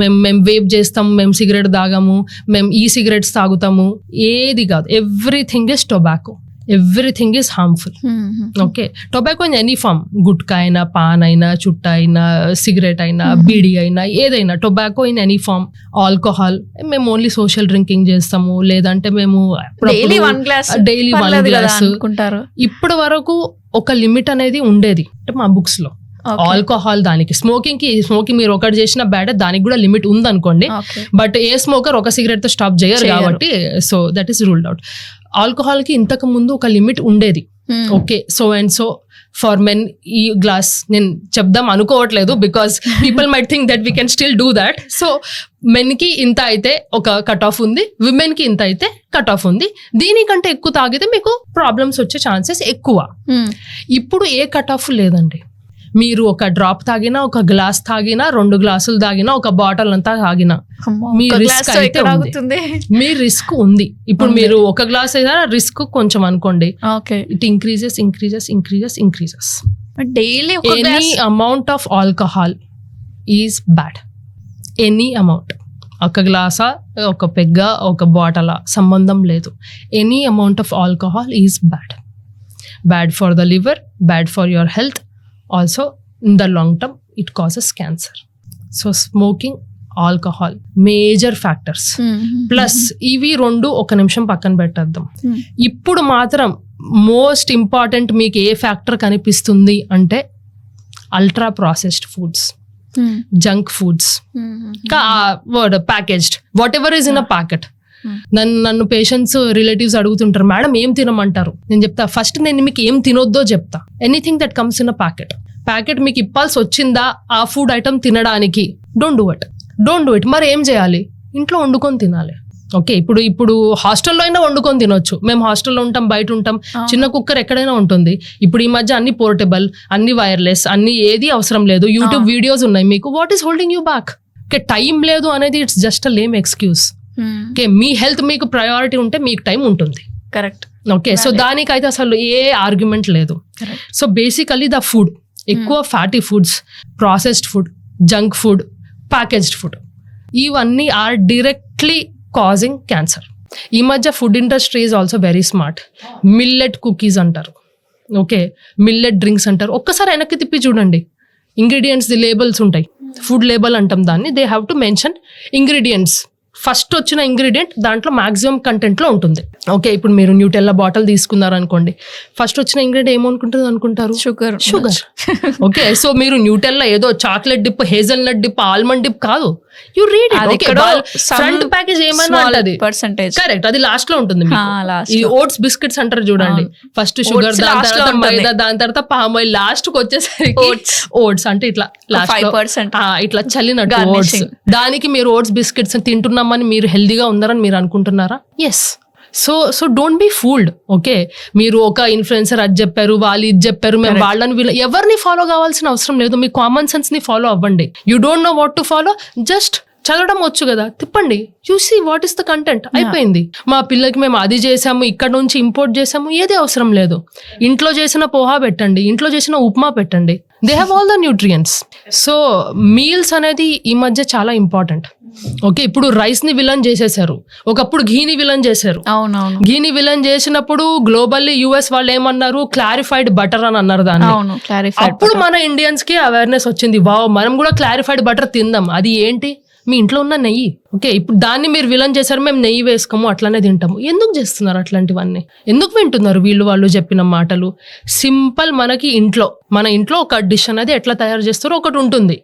మేము వేప్ చేస్తాము, మేము సిగరెట్ తాగము, మేము ఈ సిగరెట్స్ తాగుతాము, ఏది కాదు. Everything is tobacco, everything is harmful. Okay, tobacco in any form, gutka అయినా, పాన్ అయినా, చుట్ట అయినా, సిగరెట్ అయినా, బీడీ అయినా, ఏదైనా tobacco in any form. Alcohol మేము ఓన్లీ సోషల్ డ్రింకింగ్ చేస్తాము, లేదంటే మేము డైలీ 1 గ్లాస్. ఇప్పటి వరకు ఒక లిమిట్ అనేది ఉండేది మా బుక్స్ లో. ఆల్కహాల్ దానికి, స్మోకింగ్ మీరు ఒకటి చేసిన బ్యాడ్, దానికి కూడా లిమిట్ ఉందనుకోండి. బట్ ఏ స్మోకర్ ఒక సిగరెట్ తో స్టాప్ చేయరు కాబట్టి, so that is ruled out. Alcohol కి ఇంతకు ముందు ఒక లిమిట్ ఉండేది. Okay, so and so for men ఈ గ్లాస్ నేను చెప్దాం అనుకోవట్లేదు, because people might think that we can still do that. So men కి ఇంత అయితే ఒక కట్ ఆఫ్ ఉంది, విమెన్ కి ఇంత అయితే కట్ ఆఫ్ ఉంది. దీనికంటే ఎక్కువ తాగితే మీకు ప్రాబ్లమ్స్ వచ్చే ఛాన్సెస్ ఎక్కువ. ఇప్పుడు ఏ కట్ ఆఫ్ లేదండి. మీరు ఒక డ్రాప్ తాగినా, ఒక గ్లాస్ తాగినా, 2 గ్లాసులు తాగినా, ఒక బాటిల్ అంతా తాగినా మీ రిస్క్ అయితే ఉంది. మీ రిస్క్ ఉంది. ఇప్పుడు మీరు ఒక గ్లాస్ అయినా రిస్క్ కొంచెం అనుకోండి. It increases. Daily any amount of alcohol is bad. Any amount, ఒక గ్లాసా, ఒక పెగ్గా, ఒక బాటలా సంబంధం లేదు. Any amount of alcohol is bad. Bad for the liver, bad for your health. Also, in the long term, it causes cancer. So, smoking, alcohol, major factors. Plus, ఇవి 2 ఒక నిమిషం పక్కన పెట్టేద్దాం. ఇప్పుడు మాత్రం మోస్ట్ ఇంపార్టెంట్ మీకు ఏ ఫ్యాక్టర్ కనిపిస్తుంది అంటే ultra processed foods, junk foods, packaged, what ever is in a packet. నన్ను పేషెంట్స్, రిలేటివ్స్ అడుగుతుంటారు, మేడం ఏం తినమంటారు? నేను చెప్తా, ఫస్ట్ నేను మీకు ఏం తినొద్దో చెప్తా. Anything that comes in a packet మీకు ఇప్పాల్సి వచ్చిందా ఆ ఫుడ్ ఐటమ్ తినడానికి, డోంట్ డూ ఇట్. మరి ఏం చేయాలి? ఇంట్లో వండుకొని తినాలి. ఓకే, ఇప్పుడు హాస్టల్లో అయినా వండుకొని తినొచ్చు. మేము హాస్టల్లో ఉంటాం, బయట ఉంటాం, చిన్న కుక్కర్ ఎక్కడైనా ఉంటుంది. ఇప్పుడు ఈ మధ్య అన్ని పోర్టబుల్, అన్ని వైర్లెస్, అన్ని ఏది అవసరం లేదు. యూట్యూబ్ వీడియోస్ ఉన్నాయి మీకు. What is holding you back? Okay, time లేదు అనేది it's just a lame excuse. Okay, me health మీకు ప్రయారిటీ ఉంటే మీకు టైం ఉంటుంది. కరెక్ట్. ఓకే, సో దానికైతే అసలు ఏ ఆర్గ్యుమెంట్ లేదు. సో బేసికలీ ద ఫుడ్, ఎక్కువ fatty foods, processed food, junk food, packaged food, ఇవన్నీ ఆర్ డైరెక్ట్లీ కాజింగ్ క్యాన్సర్. ఈ మధ్య food industry is also very smart. Millet cookies అంటారు, ఓకే, మిల్లెట్ డ్రింక్స్ అంటారు. ఒక్కసారి వెనక్కి తిప్పి చూడండి, ఇంగ్రీడియంట్స్ ది లేబుల్స్ ఉంటాయి. ఫుడ్ లేబుల్ అంటాం దాన్ని. They have to mention ingredients. First వచ్చిన ఇంగ్రీడియంట్ దాంట్లో మాక్సిమం కంటెంట్ లో ఉంటుంది. ఓకే, ఇప్పుడు మీరు న్యూటెల్లా బాటిల్ తీసుకున్నారు అనుకోండి, ఫస్ట్ వచ్చిన ఇంగ్రీడియంట్ ఏమనుకుంటుంది అనుకుంటారు? షుగర్. ఓకే, సో మీరు న్యూటెల్లా ఏదో chocolate dip, hazelnut dip, almond dip కాదు. You read it. Front package ఏమైనా ఉంటది, కరెక్ట్, అది లాస్ట్ లో ఉంటుంది. ఈ ఓట్స్ బిస్కెట్స్ అంటారు చూడండి, ఫస్ట్ షుగర్, దాని తర్వాత మైదా, దాని తర్వాత పామ్ ఆయిల్, లాస్ట్ కి వచ్చేసరికి ఓట్స్ అంటే ఇట్లా లాస్ట్ ఇట్లా చల్లినట్టు ఓట్స్. దానికి మీరు ఓట్స్ బిస్కెట్స్ తింటున్నామని మీరు హెల్దీగా ఉన్నారని మీరు అనుకుంటున్నారా? Yes. So don't be fooled. Okay, మీరు ఒక ఇన్ఫ్లుయెన్సర్ అది చెప్పారు, వాళ్ళు ఇది చెప్పారు, మేము వాళ్ళని ఎవరిని ఫాలో కావాల్సిన అవసరం లేదు. మీ కామన్ సెన్స్ ని ఫాలో అవ్వండి. You don't know what to follow, just చదవడం వచ్చు కదా, తిప్పండి, చూసి వాట్ ఇస్ ద కంటెంట్, అయిపోయింది. మా పిల్లకి మేము అది చేసాము, ఇక్కడ నుంచి ఇంపోర్ట్ చేసాము, ఏది అవసరం లేదు. ఇంట్లో చేసిన పోహా పెట్టండి, ఇంట్లో చేసిన ఉప్మా పెట్టండి, they have all the nutrients. So meals అనేది ఈ మధ్య చాలా ఇంపార్టెంట్. ఓకే, ఇప్పుడు రైస్ ని విలన్ చేసేసారు, ఒకప్పుడు ఘీని విలన్ చేశారు. అవునవును, ఘీని విలన్ చేసినప్పుడు గ్లోబల్లీ యుఎస్ వాళ్ళు ఏమన్నారు, క్లారిఫైడ్ బటర్ అని అన్నారు దాన్ని. అవును, క్లారిఫై. అప్పుడు మన ఇండియన్స్ కి అవేర్నెస్ వచ్చింది, వావ్ మనం కూడా క్లారిఫైడ్ బటర్ తిందాం. అది ఏంటి, మీ ఇంట్లో ఉన్న నెయ్యి. ఓకే, ఇప్పుడు దాన్ని మీరు విలన్ చేశారు, మేము నెయ్యి వేసుకోము, అట్లానే తింటాము. ఎందుకు చేస్తున్నారు అట్లాంటివన్నీ? ఎందుకు వింటున్నారు వాళ్ళు చెప్పిన మాటలు? సింపుల్, మన ఇంట్లో ఒక డిష్ అనేది ఎట్లా తయారు చేస్తారో ఒకటి ఉంటుంది.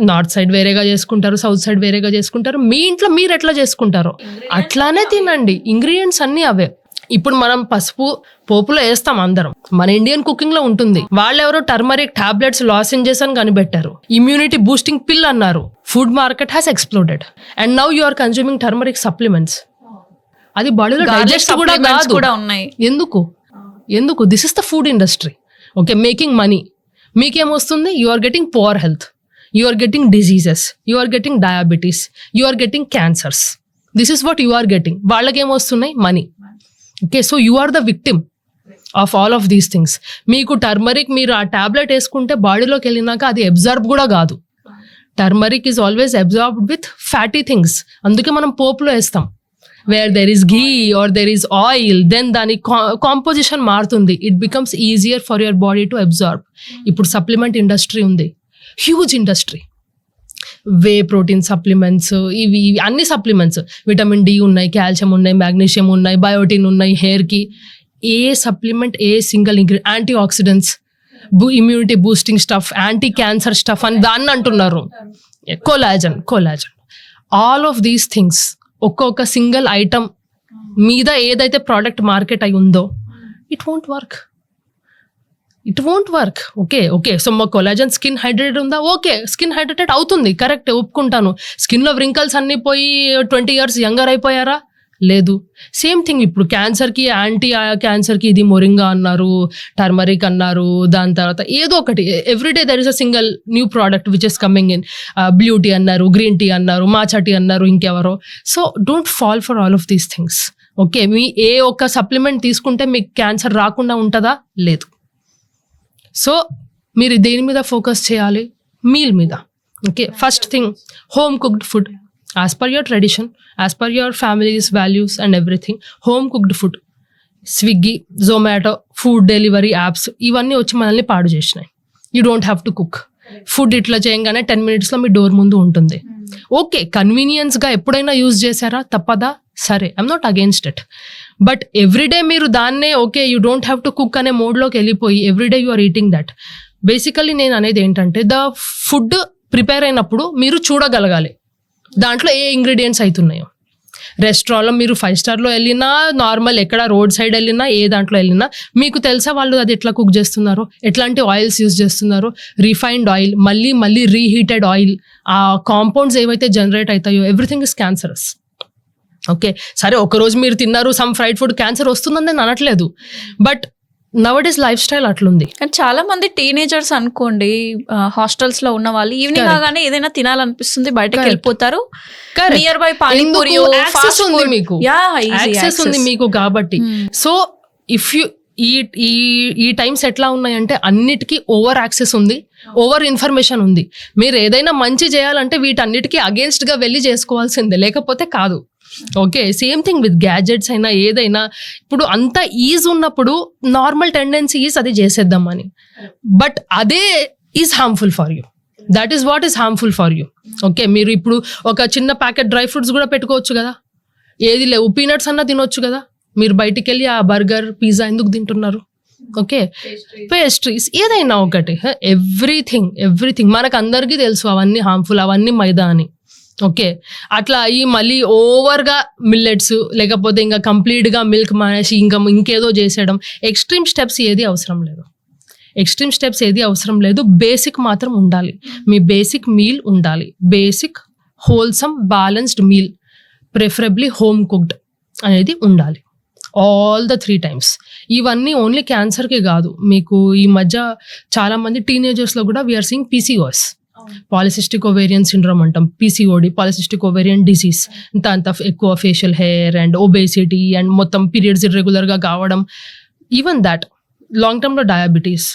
నార్త్ సైడ్ వేరేగా చేసుకుంటారు, సౌత్ సైడ్ వేరేగా చేసుకుంటారు. మీ ఇంట్లో మీరు ఎట్లా చేసుకుంటారో అట్లానే తినండి. ఇంగ్రీడియంట్స్ అన్ని అవే. ఇప్పుడు మనం పసుపు పోపులో వేస్తాం అందరం, మన ఇండియన్ కుకింగ్ లో ఉంటుంది. వాళ్ళెవరో టర్మరిక్ టాబ్లెట్స్, లాసెంజెస్ అని కనిపెట్టారు, ఇమ్యూనిటీ బూస్టింగ్ పిల్ అన్నారు. Food market has exploded and now you are consuming turmeric supplements. అది బాడీలో డైజెస్ట్ కూడా ఉన్నాయి. ఎందుకు this is the food industry. Okay, making money. మీకేమొస్తుంది? You are getting poor health, you are getting diseases, you are getting diabetes, you are getting cancers. This is what you are getting. వాళ్ళకేమొస్తున్నాయి? Money. Okay, so you are the victim of all of these things. మీకు turmeric, మీరు ఆ tablet వేసుకుంటే బాడీలోకి వెళ్ళినాక అది absorb కూడా కాదు. Turmeric is always absorbed with fatty things. అందుకే మనం పోపులో వేస్తాం. Where there is ghee or there is oil, then దాని కాంపోజిషన్ మారుతుంది. It becomes easier for your body to absorb. ఇప్పుడు సప్లిమెంట్ ఇండస్ట్రీ ఉంది, huge industry. Whey protein supplements, ఇవి అన్ని సప్లిమెంట్స్, విటమిన్ డి ఉన్నాయి, కాల్షియం ఉన్నాయి, మాగ్నీషియం ఉన్నాయి, బయోటిన్ ఉన్నాయి హెయిర్కి. ఏ సప్లిమెంట్, ఏ single ingredient, antioxidants, immunity boosting stuff, anti cancer stuff అని దాన్ని అంటున్నారు. Collagen, all of these things ఒక్కొక్క సింగిల్ ఐటమ్ మీద ఏదైతే ప్రోడక్ట్ మార్కెట్ అయి ఉందో, it won't work. Okay, so మా కొలాజన్ స్కిన్ హైడ్రేటెడ్ ఉందా? ఓకే, స్కిన్ హైడ్రేటెడ్ అవుతుంది, కరెక్ట్, ఒప్పుకుంటాను. స్కిన్లో వ్రింకల్స్ అన్నీ పోయి 20 years యంగర్ అయిపోయారా? లేదు. సేమ్ థింగ్ ఇప్పుడు క్యాన్సర్కి, యాంటీ క్యాన్సర్కి ఇది మొరింగా అన్నారు, టర్మరిక్ అన్నారు, దాని తర్వాత ఏదో ఒకటి everyday there is a single new product which is coming in. Blue tea అన్నారు, గ్రీన్ టీ అన్నారు, మాచా టీ అన్నారు, ఇంకెవరో. So don't fall for all of these things. Okay, మీ ఏ ఒక్క సప్లిమెంట్ తీసుకుంటే మీకు క్యాన్సర్ రాకుండా ఉంటుందా? లేదు. సో మీరు దేని మీద ఫోకస్ చేయాలి? మీల్ మీద. Okay, first thing home cooked food, as per your tradition, as per your families values and everything. Home cooked food. Swiggy, Zomato, food delivery apps ఇవన్నీ వచ్చి మనల్ని పాడు చేసినాయి. You don't have to cook. Food ఇట్లా చేయగానే 10 minutesలో మీ door ముందు ఉంటుంది. Okay, కన్వీనియన్స్గా ఎప్పుడైనా యూజ్ చేశారా? తప్పదా? సరే, I'm not against it. But every day మీరు దాన్నే okay you don't have to cook అనే మోడ్లోకి వెళ్ళిపోయి every day you are eating that. Basically నేను అనేది ఏంటంటే, ద ఫుడ్ ప్రిపేర్ అయినప్పుడు మీరు చూడగలగాలి దాంట్లో ఏ ఇంగ్రీడియంట్స్ అవుతున్నాయో. రెస్టారెంట్లో మీరు 5 స్టార్లో వెళ్ళినా, నార్మల్ ఎక్కడ రోడ్ సైడ్ వెళ్ళినా, ఏ దాంట్లో వెళ్ళినా మీకు తెలుసా వాళ్ళు అది ఎట్లా కుక్ చేస్తున్నారో, ఎట్లాంటి ఆయిల్స్ యూజ్ చేస్తున్నారో. రిఫైన్డ్ ఆయిల్, మళ్ళీ రీహీటెడ్ ఆయిల్, ఆ కాంపౌండ్స్ ఏవైతే జనరేట్ అవుతాయో, ఎవ్రీథింగ్ ఇస్ క్యాన్సరస్. ఓకే, సరే ఒకరోజు మీరు తిన్నారు సమ్ ఫ్రైడ్ ఫుడ్, క్యాన్సర్ వస్తుందని నేను అనట్లేదు. బట్ నవడేస్ లైఫ్ స్టైల్ అట్లుంది. కానీ చాలా మంది టీనేజర్స్ అనుకోండి, హాస్టల్స్ లో ఉన్న వాళ్ళు ఈవినింగ్ కాగానే ఏదైనా తినాలనిపిస్తుంది, బయటకు వెళ్ళిపోతారు. నియర్ బై పానీపూరి, యాక్సెస్ ఉంది మీకు, యాక్సెస్ ఉంది మీకు కాబట్టి. సో ఇఫ్ యూ ఈ టైమ్స్ ఎట్లా ఉన్నాయంటే అన్నిటికీ ఓవర్ యాక్సెస్ ఉంది, ఓవర్ ఇన్ఫర్మేషన్ ఉంది. మీరు ఏదైనా మంచి చేయాలంటే వీటన్నిటికీ అగేన్స్ట్ గా వెళ్ళి చేసుకోవాల్సిందే, లేకపోతే కాదు. Okay, same thing with gadgets అయినా ఏదైనా. ఇప్పుడు అంత ఈజ్ ఉన్నప్పుడు నార్మల్ టెండెన్సీ ఈజ్ అది చేసేద్దామని, బట్ అదే is harmful for you. That is what is harmful for you. Okay, మీరు ఇప్పుడు ఒక చిన్న ప్యాకెట్ డ్రై ఫ్రూట్స్ కూడా పెట్టుకోవచ్చు కదా, ఏది లేవు పీనట్స్ అన్నా తినొచ్చు కదా. మీరు బయటికి వెళ్ళి ఆ బర్గర్, పిజ్జా ఎందుకు తింటున్నారు? ఓకే, పేస్ట్రీస్ ఏదైనా ఒకటి, ఎవ్రీథింగ్ మనకు అందరికీ తెలుసు అవన్నీ హార్మ్ఫుల్, అవన్నీ మైదా అని. ఓకే, అట్లా అయ్యి మళ్ళీ ఓవర్గా మిల్లెట్స్, లేకపోతే ఇంకా కంప్లీట్గా మిల్క్ మానేసి ఇంకేదో చేసేయడం. ఎక్స్ట్రీమ్ స్టెప్స్ ఏది అవసరం లేదు. బేసిక్ మాత్రం ఉండాలి. మీ బేసిక్ మీల్ ఉండాలి. Basic wholesome balanced meal, preferably home cooked అనేది ఉండాలి ఆల్ ద 3 times. ఇవన్నీ ఓన్లీ క్యాన్సర్కి కాదు, మీకు ఈ మధ్య చాలా మంది టీనేజర్స్లో కూడా we're seeing PCOS, polycystic ovarian syndrome అంటాం, పీసీఓడి, పాలిసిస్టిక్ ఓవేరియన్ డిసీజ్, అంత ఎక్కువ facial hair and obesity and మొత్తం పీరియడ్స్ ఇర్రెగ్యులర్గా కావడం, ఈవెన్ దాట్ లాంగ్ టర్మ్లో diabetes,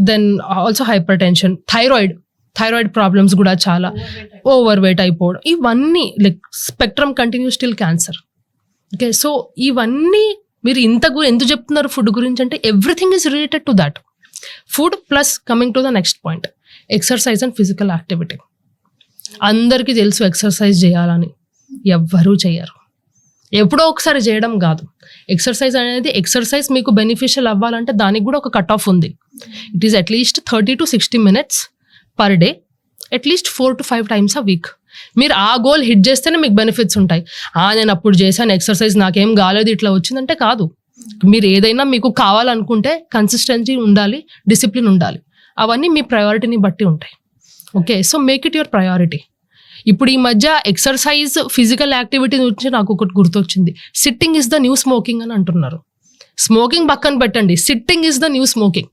then also hypertension, thyroid problems కూడా చాలా, ఓవర్ వెయిట్ అయిపోవడం, ఇవన్నీ like spectrum continues till cancer. Okay, so ఇవన్నీ మీరు ఎందుకు చెప్తున్నారు ఫుడ్ గురించి అంటే everything is related to that. Food plus coming to the next point, exercise and physical activity. అందరికీ తెలుసు ఎక్సర్సైజ్ చేయాలని, ఎవ్వరూ చేయరు. ఎప్పుడో ఒకసారి చేయడం కాదు. ఎక్సర్సైజ్ మీకు బెనిఫిషియల్ అవ్వాలంటే దానికి కూడా ఒక కట్ ఆఫ్ ఉంది. It is at least 30 to 60 minutes per day, at least 4 to 5 times a week. మీరు ఆ గోల్ హిట్ చేస్తేనే మీకు బెనిఫిట్స్ ఉంటాయి. నేను అప్పుడు చేశాను ఎక్సర్సైజ్, నాకేం కాలేదు, ఇట్లా వచ్చిందంటే కాదు. మీరు ఏదైనా మీకు కావాలనుకుంటే కన్సిస్టెన్సీ ఉండాలి, డిసిప్లిన్ ఉండాలి. అవన్నీ మీ ప్రయారిటీని బట్టి ఉంటాయి. Okay, so make it your priority. ఇప్పుడు ఈ మధ్య ఎక్సర్సైజ్, ఫిజికల్ యాక్టివిటీ గురించి నాకు ఒకటి గుర్తొచ్చింది. Sitting is the new smoking అని అంటున్నారు. స్మోకింగ్ పక్కన పెట్టండి, sitting is the new smoking.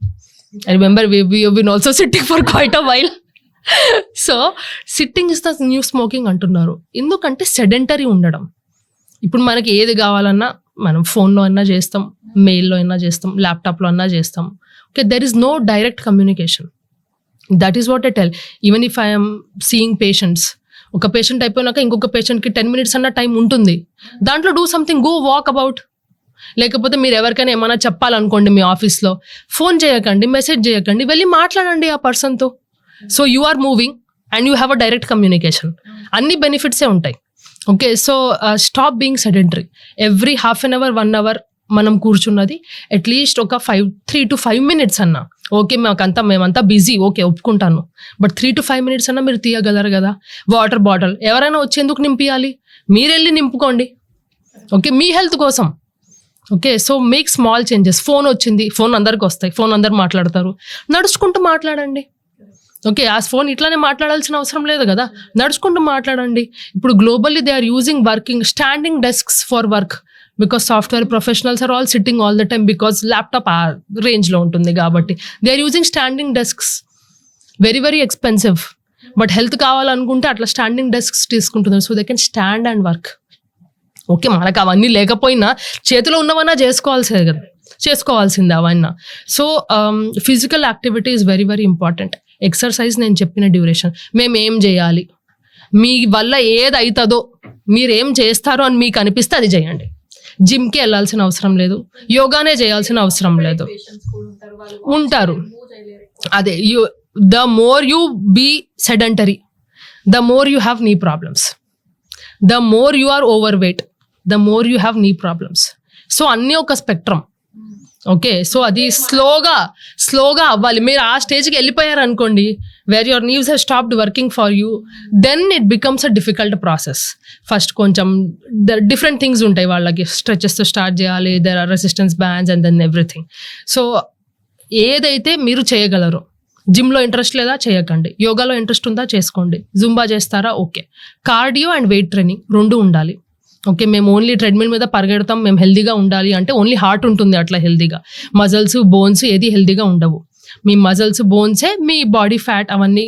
I remember we've been also sitting for quite a while. So sitting is the new smoking అంటున్నారు. ఎందుకంటే సెడెంటరీ ఉండడం. ఇప్పుడు మనకి ఏది కావాలన్నా మనం ఫోన్లో అయినా చేస్తాం, మెయిల్లో అయినా చేస్తాం, ల్యాప్టాప్లో అయినా చేస్తాం. Okay, there is no direct communication. That is what I tell. Even if I'm seeing patients, ఒక పేషెంట్ అయిపోయినాక ఇంకొక పేషెంట్కి 10 minutes అన్న టైం ఉంటుంది. దాంట్లో do something, go walk about. లేకపోతే మీరు ఎవరికైనా ఏమైనా చెప్పాలనుకోండి మీ ఆఫీస్లో, ఫోన్ చేయకండి, మెసేజ్ చేయకండి, వెళ్ళి మాట్లాడండి ఆ పర్సన్తో. So you are moving and you have a direct communication. అన్ని బెనిఫిట్సే ఉంటాయి. Okay, so stop being sedentary. Every half an hour 1 hour మనం కూర్చున్నది అట్లీస్ట్ ఒక 3 to 5 minutes అన్నా. ఓకే, మేమంతా బిజీ, ఓకే ఒప్పుకుంటాను, బట్ 3 to 5 minutes అన్నా మీరు తీయగలరు కదా. వాటర్ బాటిల్ ఎవరైనా వచ్చేందుకు నింపియాలి, మీరెళ్ళి నింపుకోండి. ఓకే, మీ హెల్త్ కోసం. Okay, so make small changes. Phone వచ్చింది, ఫోన్ అందరికి వస్తాయి, ఫోన్ అందరు మాట్లాడతారు, నడుచుకుంటూ మాట్లాడండి. ఓకే, ఆ ఫోన్ ఇట్లానే మాట్లాడాల్సిన అవసరం లేదు కదా, నడుచుకుంటూ మాట్లాడండి. ఇప్పుడు globally they are using standing desks for work, because software professionals are all sitting all the time, because laptop ఆ రేంజ్లో ఉంటుంది కాబట్టి they are using standing desks. Very very expensive, but health కావాలనుకుంటే అట్లా స్టాండింగ్ డెస్క్స్ తీసుకుంటున్నారు. So they can stand and work. Okay, మనకు అవన్నీ లేకపోయినా చేతిలో ఉన్నవన్నా చేసుకోవాల్సిందే అవన్నీ. So physical activity is very very important. Exercise నేను చెప్పిన డ్యూరేషన్, మేము ఏం చేయాలి, మీ వల్ల ఏది అవుతుందో, మీరు ఏం చేస్తారో అని మీకు అనిపిస్తే అది చేయండి. జిమ్కి వెళ్ళాల్సిన అవసరం లేదు, యోగానే చేయాల్సిన అవసరం లేదు. ఉంటారు, అదే the more you be sedentary, the more you have knee problems. The more you are overweight, the more you have knee problems. So అన్నీ ఒక స్పెక్ట్రమ్. ఓకే, సో అది స్లోగా అవ్వాలి. మీరు ఆ స్టేజ్కి వెళ్ళిపోయారు అనుకోండి, where your knees have stopped working for you, then it becomes a difficult process. First కొంచెం డిఫరెంట్ థింగ్స్ ఉంటాయి వాళ్ళకి, స్ట్రెచెస్తో స్టార్ట్ చేయాలి, there are resistance bands and then everything. So ఏదైతే మీరు చేయగలరో, జిమ్లో ఇంట్రెస్ట్ లేదా చేయకండి, యోగాలో ఇంట్రెస్ట్ ఉందా చేసుకోండి, జుంబా చేస్తారా okay. Cardio and weight training 2 ఉండాలి. ఓకే, మేము ఓన్లీ ట్రెడ్మిల్ మీద పరిగెడతాం, మేము హెల్దీగా ఉండాలి అంటే ఓన్లీ హార్ట్ ఉంటుంది అట్లా హెల్దీగా, మజిల్స్ బోన్స్ ఏది హెల్దీగా ఉండవు. మీ మజిల్స్ బోన్సే మీ బాడీ ఫ్యాట్ అవన్నీ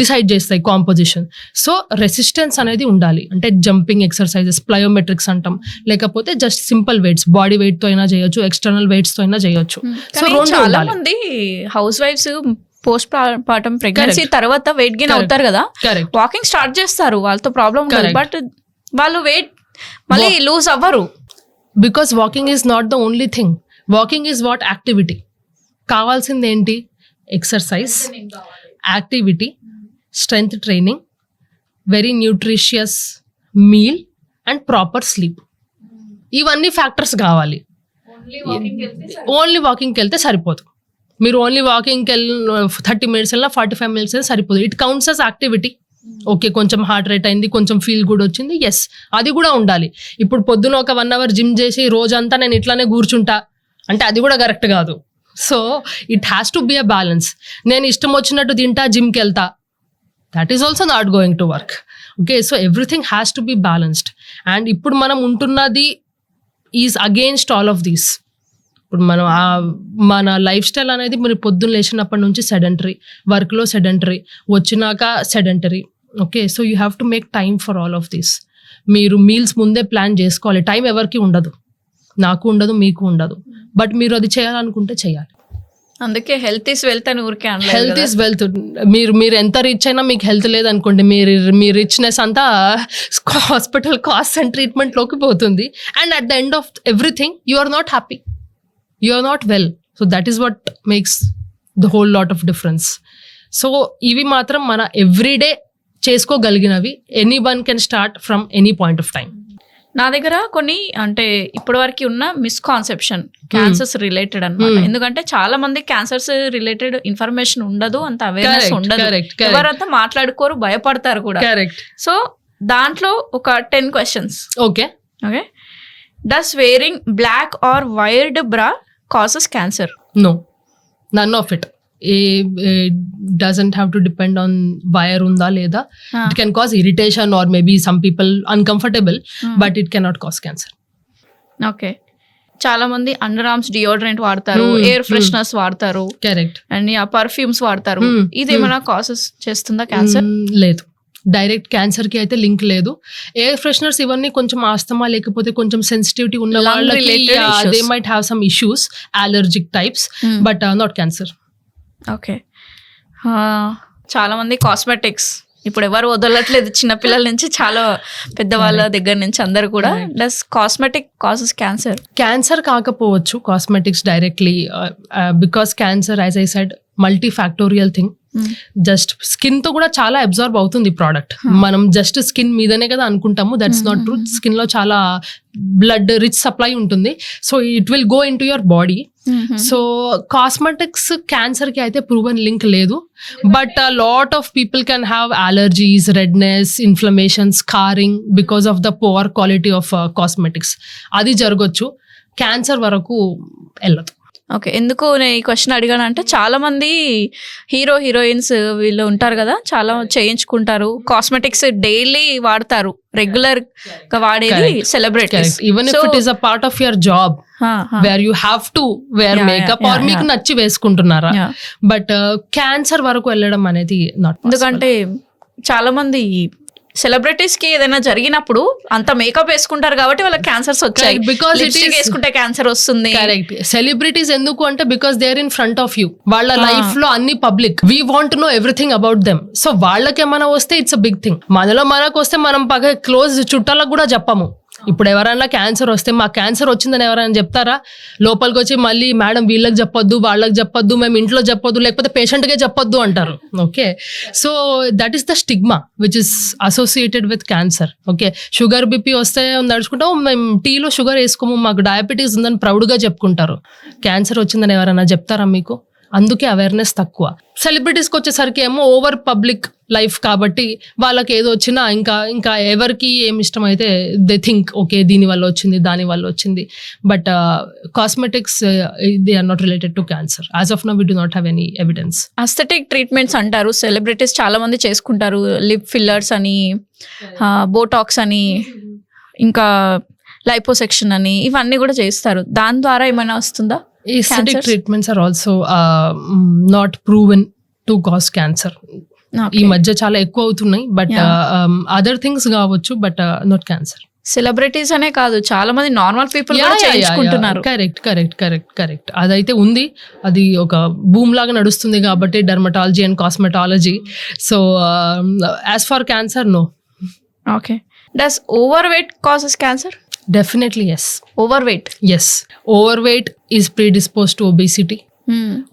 డిసైడ్ చేస్తాయి కాంపోజిషన్. సో రెసిస్టెన్స్ అనేది ఉండాలి, అంటే జంపింగ్ ఎక్సర్సైజెస్, ప్లయోమెట్రిక్స్ అంటాం, లేకపోతే జస్ట్ సింపుల్ వెయిట్స్, బాడీ వెయిట్తో అయినా చేయొచ్చు, ఎక్స్టర్నల్ వెయిట్స్తో అయినా చేయొచ్చు. సో చాలా మంది హౌస్ వైఫ్స్ పోస్ట్ పార్టమ్ ప్రెగ్నెన్సీ తర్వాత వెయిట్ గెయిన్ అవుతారు కదా, వాకింగ్ స్టార్ట్ చేస్తారు, వాళ్ళతో ప్రాబ్లం ఉండదు, బట్ వాళ్ళు వెయిట్ మళ్ళీ లూజ్ అవ్వరు. Because walking is not the only thing. Walking is what activity. కావాల్సింది ఏంటి? Exercise, activity, strength training, very nutritious meal and proper sleep. ఇవన్నీ ఫ్యాక్టర్స్ కావాలి. ఓన్లీ వాకింగ్కి వెళ్తే సరిపోదు. మీరు ఓన్లీ వాకింగ్కి 30 minutes వెళ్ళినా 45 minutes వెళ్ళినా సరిపోదు. It counts as activity. Okay, కొంచెం హార్ట్ రేట్ అయింది, కొంచెం ఫీల్ గుడ్ వచ్చింది, ఎస్ అది కూడా ఉండాలి. ఇప్పుడు పొద్దున ఒక 1 hour జిమ్ చేసి రోజంతా నేను ఇట్లానే కూర్చుంటా అంటే అది కూడా కరెక్ట్ కాదు. So it has to be a balance. నేను ఇష్టం వచ్చినట్టు తింటా, జిమ్కి వెళ్తా, that is also not going to work. Okay, so everything has to be balanced. And ఇప్పుడు మనం ఉంటున్నది is against all of these. ఇప్పుడు మనం మన లైఫ్ స్టైల్ అనేది మీరు పొద్దున్న లేచినప్పటి నుంచి సెడెంటరీ, వర్క్లో సెడెంటరీ, వచ్చినాక sedentary. Okay, so you have to make time for all of this. మీరు మీల్స్ ముందే ప్లాన్ చేసుకోవాలి. టైం ఎవరికి ఉండదు, నాకు ఉండదు, మీకు ఉండదు. బట్ మీరు అది చేయాలనుకుంటే చేయాలి. అందుకే హెల్త్ ఈస్ వెల్త్ అని ఊరికే అనలేదు హెల్త్ కదా. Is wealth. మీరు ఎంత రిచ్ అయినా మీకు హెల్త్ లేదనుకోండి, మీ రిచ్నెస్ అంతా హాస్పిటల్ కాస్ట్ అండ్ ట్రీట్మెంట్లోకి పోతుంది. And at the end of everything you are not happy, you are not well. So that is what makes the whole lot of difference. So ఇవి మాత్రం మన ఎవ్రీడే చేసుకోగలిగినవి. Anyone can start from any point of time. నా దగ్గర కొన్ని అంటే ఇప్పటి వరకు ఉన్న మిస్కాన్సెప్షన్ క్యాన్సర్స్ రిలేటెడ్ అన్నమాట. ఎందుకంటే చాలా మంది క్యాన్సర్స్ రిలేటెడ్ ఇన్ఫర్మేషన్ ఉండదు, అంత అవేర్నెస్ ఉండదు, ఎవరంతా మాట్లాడుకోరు, భయపడతారు కూడా. సో దాంట్లో ఒక 10 questions. ఓకే. Does wearing black or wired bra causes cancer? No, none of it. It doesn't have to depend on wire unda leda. It can cause irritation or maybe some people uncomfortable, but it cannot cause cancer. Okay. చాలా మంది under arms deodorant వాడతారు, air fresheners వాడతారు, correct, and perfumes వాడతారు. ఇది ఏమైనా causes చేస్తుందా cancer? లేదు, direct cancer కి అయితే లింక్ లేదు. ఎయిర్ ఫ్రెషనర్స్ ఇవన్నీ కొంచెం ఆస్తమా లేకపోతే కొంచెం సెన్సిటివిటీ ఉన్న వాళ్ళకి they might have some issues, allergic types, but not cancer. Okay. చాలా మంది కాస్మెటిక్స్ ఇప్పుడు ఎవరు వదలట్లేదు, చిన్నపిల్లల నుంచి చాలా పెద్దవాళ్ళ దగ్గర నుంచి అందరు కూడా. Does cosmetic causes cancer? Cancer కాకపోవచ్చు cosmetics directly, because cancer as I said multifactorial thing. Just skin తో కూడా చాలా అబ్జర్వ్ అవుతుంది ప్రోడక్ట్. మనం జస్ట్ స్కిన్ మీదనే కదా అనుకుంటాము, దట్స్ నాట్ ట్రూ. స్కిన్ లో చాలా బ్లడ్ రిచ్ సప్లై ఉంటుంది, so it will go in to your body. So cosmetics cancer కి అయితే ప్రూవెన్ లింక్ లేదు, but lot of people can have allergies, redness, inflammation, scarring because of the poor quality of cosmetics. అది జరగచ్చు, cancer వరకు వెళ్ళదు. Okay. ఎందుకు నేను ఈ క్వశ్చన్ అడిగాను అంటే చాలా మంది హీరోయిన్స్ వీళ్ళు ఉంటారు కదా, చాలా చేయించుకుంటారు కాస్మెటిక్స్, డైలీ వాడతారు, రెగ్యులర్ గా వాడేది celebrities. Even if it is a part of your job where you have to wear makeup or మీకు నచ్చి వేసుకుంటున్నారా, బట్ క్యాన్సర్ వరకు వెళ్ళడం అనేది నాట్. ఎందుకంటే చాలా మంది సెలబ్రిటీస్ కి ఏదైనా జరిగినప్పుడు అంత మేకప్ వేసుకుంటారు కాబట్టి వాళ్ళకి క్యాన్సర్స్ వచ్చాయి. బికాస్ లిప్స్టిక్ వేసుకుంటే క్యాన్సర్ వస్తుంది. కరెక్ట్. సెలబ్రిటీస్ ఎందుకు అంటే because they are in front of you, వాళ్ళ లైఫ్ లో అన్ని public, we want to know everything about them. So వాళ్ళకి ఏమైనా వస్తే ఇట్స్ అ బిగ్ థింగ్. మనకు వస్తే మనం పక్క క్లోజ్ చుట్టాలకు కూడా చెప్పము. ఇప్పుడు ఎవరైనా క్యాన్సర్ వస్తే మా క్యాన్సర్ వచ్చిందని ఎవరైనా చెప్తారా? లోపలికి వచ్చి మళ్ళీ మేడం వీళ్ళకి చెప్పొద్దు, వాళ్ళకి చెప్పొద్దు, మేము ఇంట్లో చెప్పొద్దు, లేకపోతే పేషెంట్కే చెప్పొద్దు అంటారు. Okay, so that is the stigma which is associated with cancer. Okay, sugar BP వస్తే నడుచుకుంటాం, మేము టీలో షుగర్ వేసుకోము, మాకు డయాబెటీస్ ఉందని ప్రౌడ్గా చెప్పుకుంటారు. క్యాన్సర్ వచ్చిందని ఎవరైనా చెప్తారా మీకు? అందుకే అవేర్నెస్ తక్కువ. సెలబ్రిటీస్కి వచ్చేసరికి ఏమో ఓవర్ పబ్లిక్ లైఫ్ కాబట్టి వాళ్ళకి ఏదో వచ్చినా ఇంకా ఎవరికి ఏమి ఇష్టం అయితే దే థింక్ ఓకే దీని వల్ల వచ్చింది, దాని వల్ల వచ్చింది. But cosmetics they are not related to cancer. As of now we do not have any evidence. Aesthetic treatments అంటారు, సెలబ్రిటీస్ చాలా మంది చేసుకుంటారు. లిప్ ఫిల్లర్స్ అని, బోటాక్స్ అని, ఇంకా లైపోసెక్షన్ అని, ఇవన్నీ కూడా చేస్తారు. దాని ద్వారా ఏమైనా వస్తుందా? Aesthetic treatments are also not proven to cause cancer. ఈ మధ్య చాలా ఎక్కువ అవుతున్నాయి, బట్ అదర్ థింగ్స్ కావచ్చు, బట్ నాట్ క్యాన్సర్. సెలబ్రిటీస్ అనే కాదు, చాలా మంది నార్మల్ పీపుల్ కూడా చేయించుకుంటున్నారు. కరెక్ట్. అదైతే ఉంది, అది ఒక బూమ్ లాగా నడుస్తుంది కాబట్టి dermatology and cosmetology. So as for cancer no. Okay. Does overweight causes cancer? Definitely yes. Overweight? Yes. Overweight is predisposed to obesity.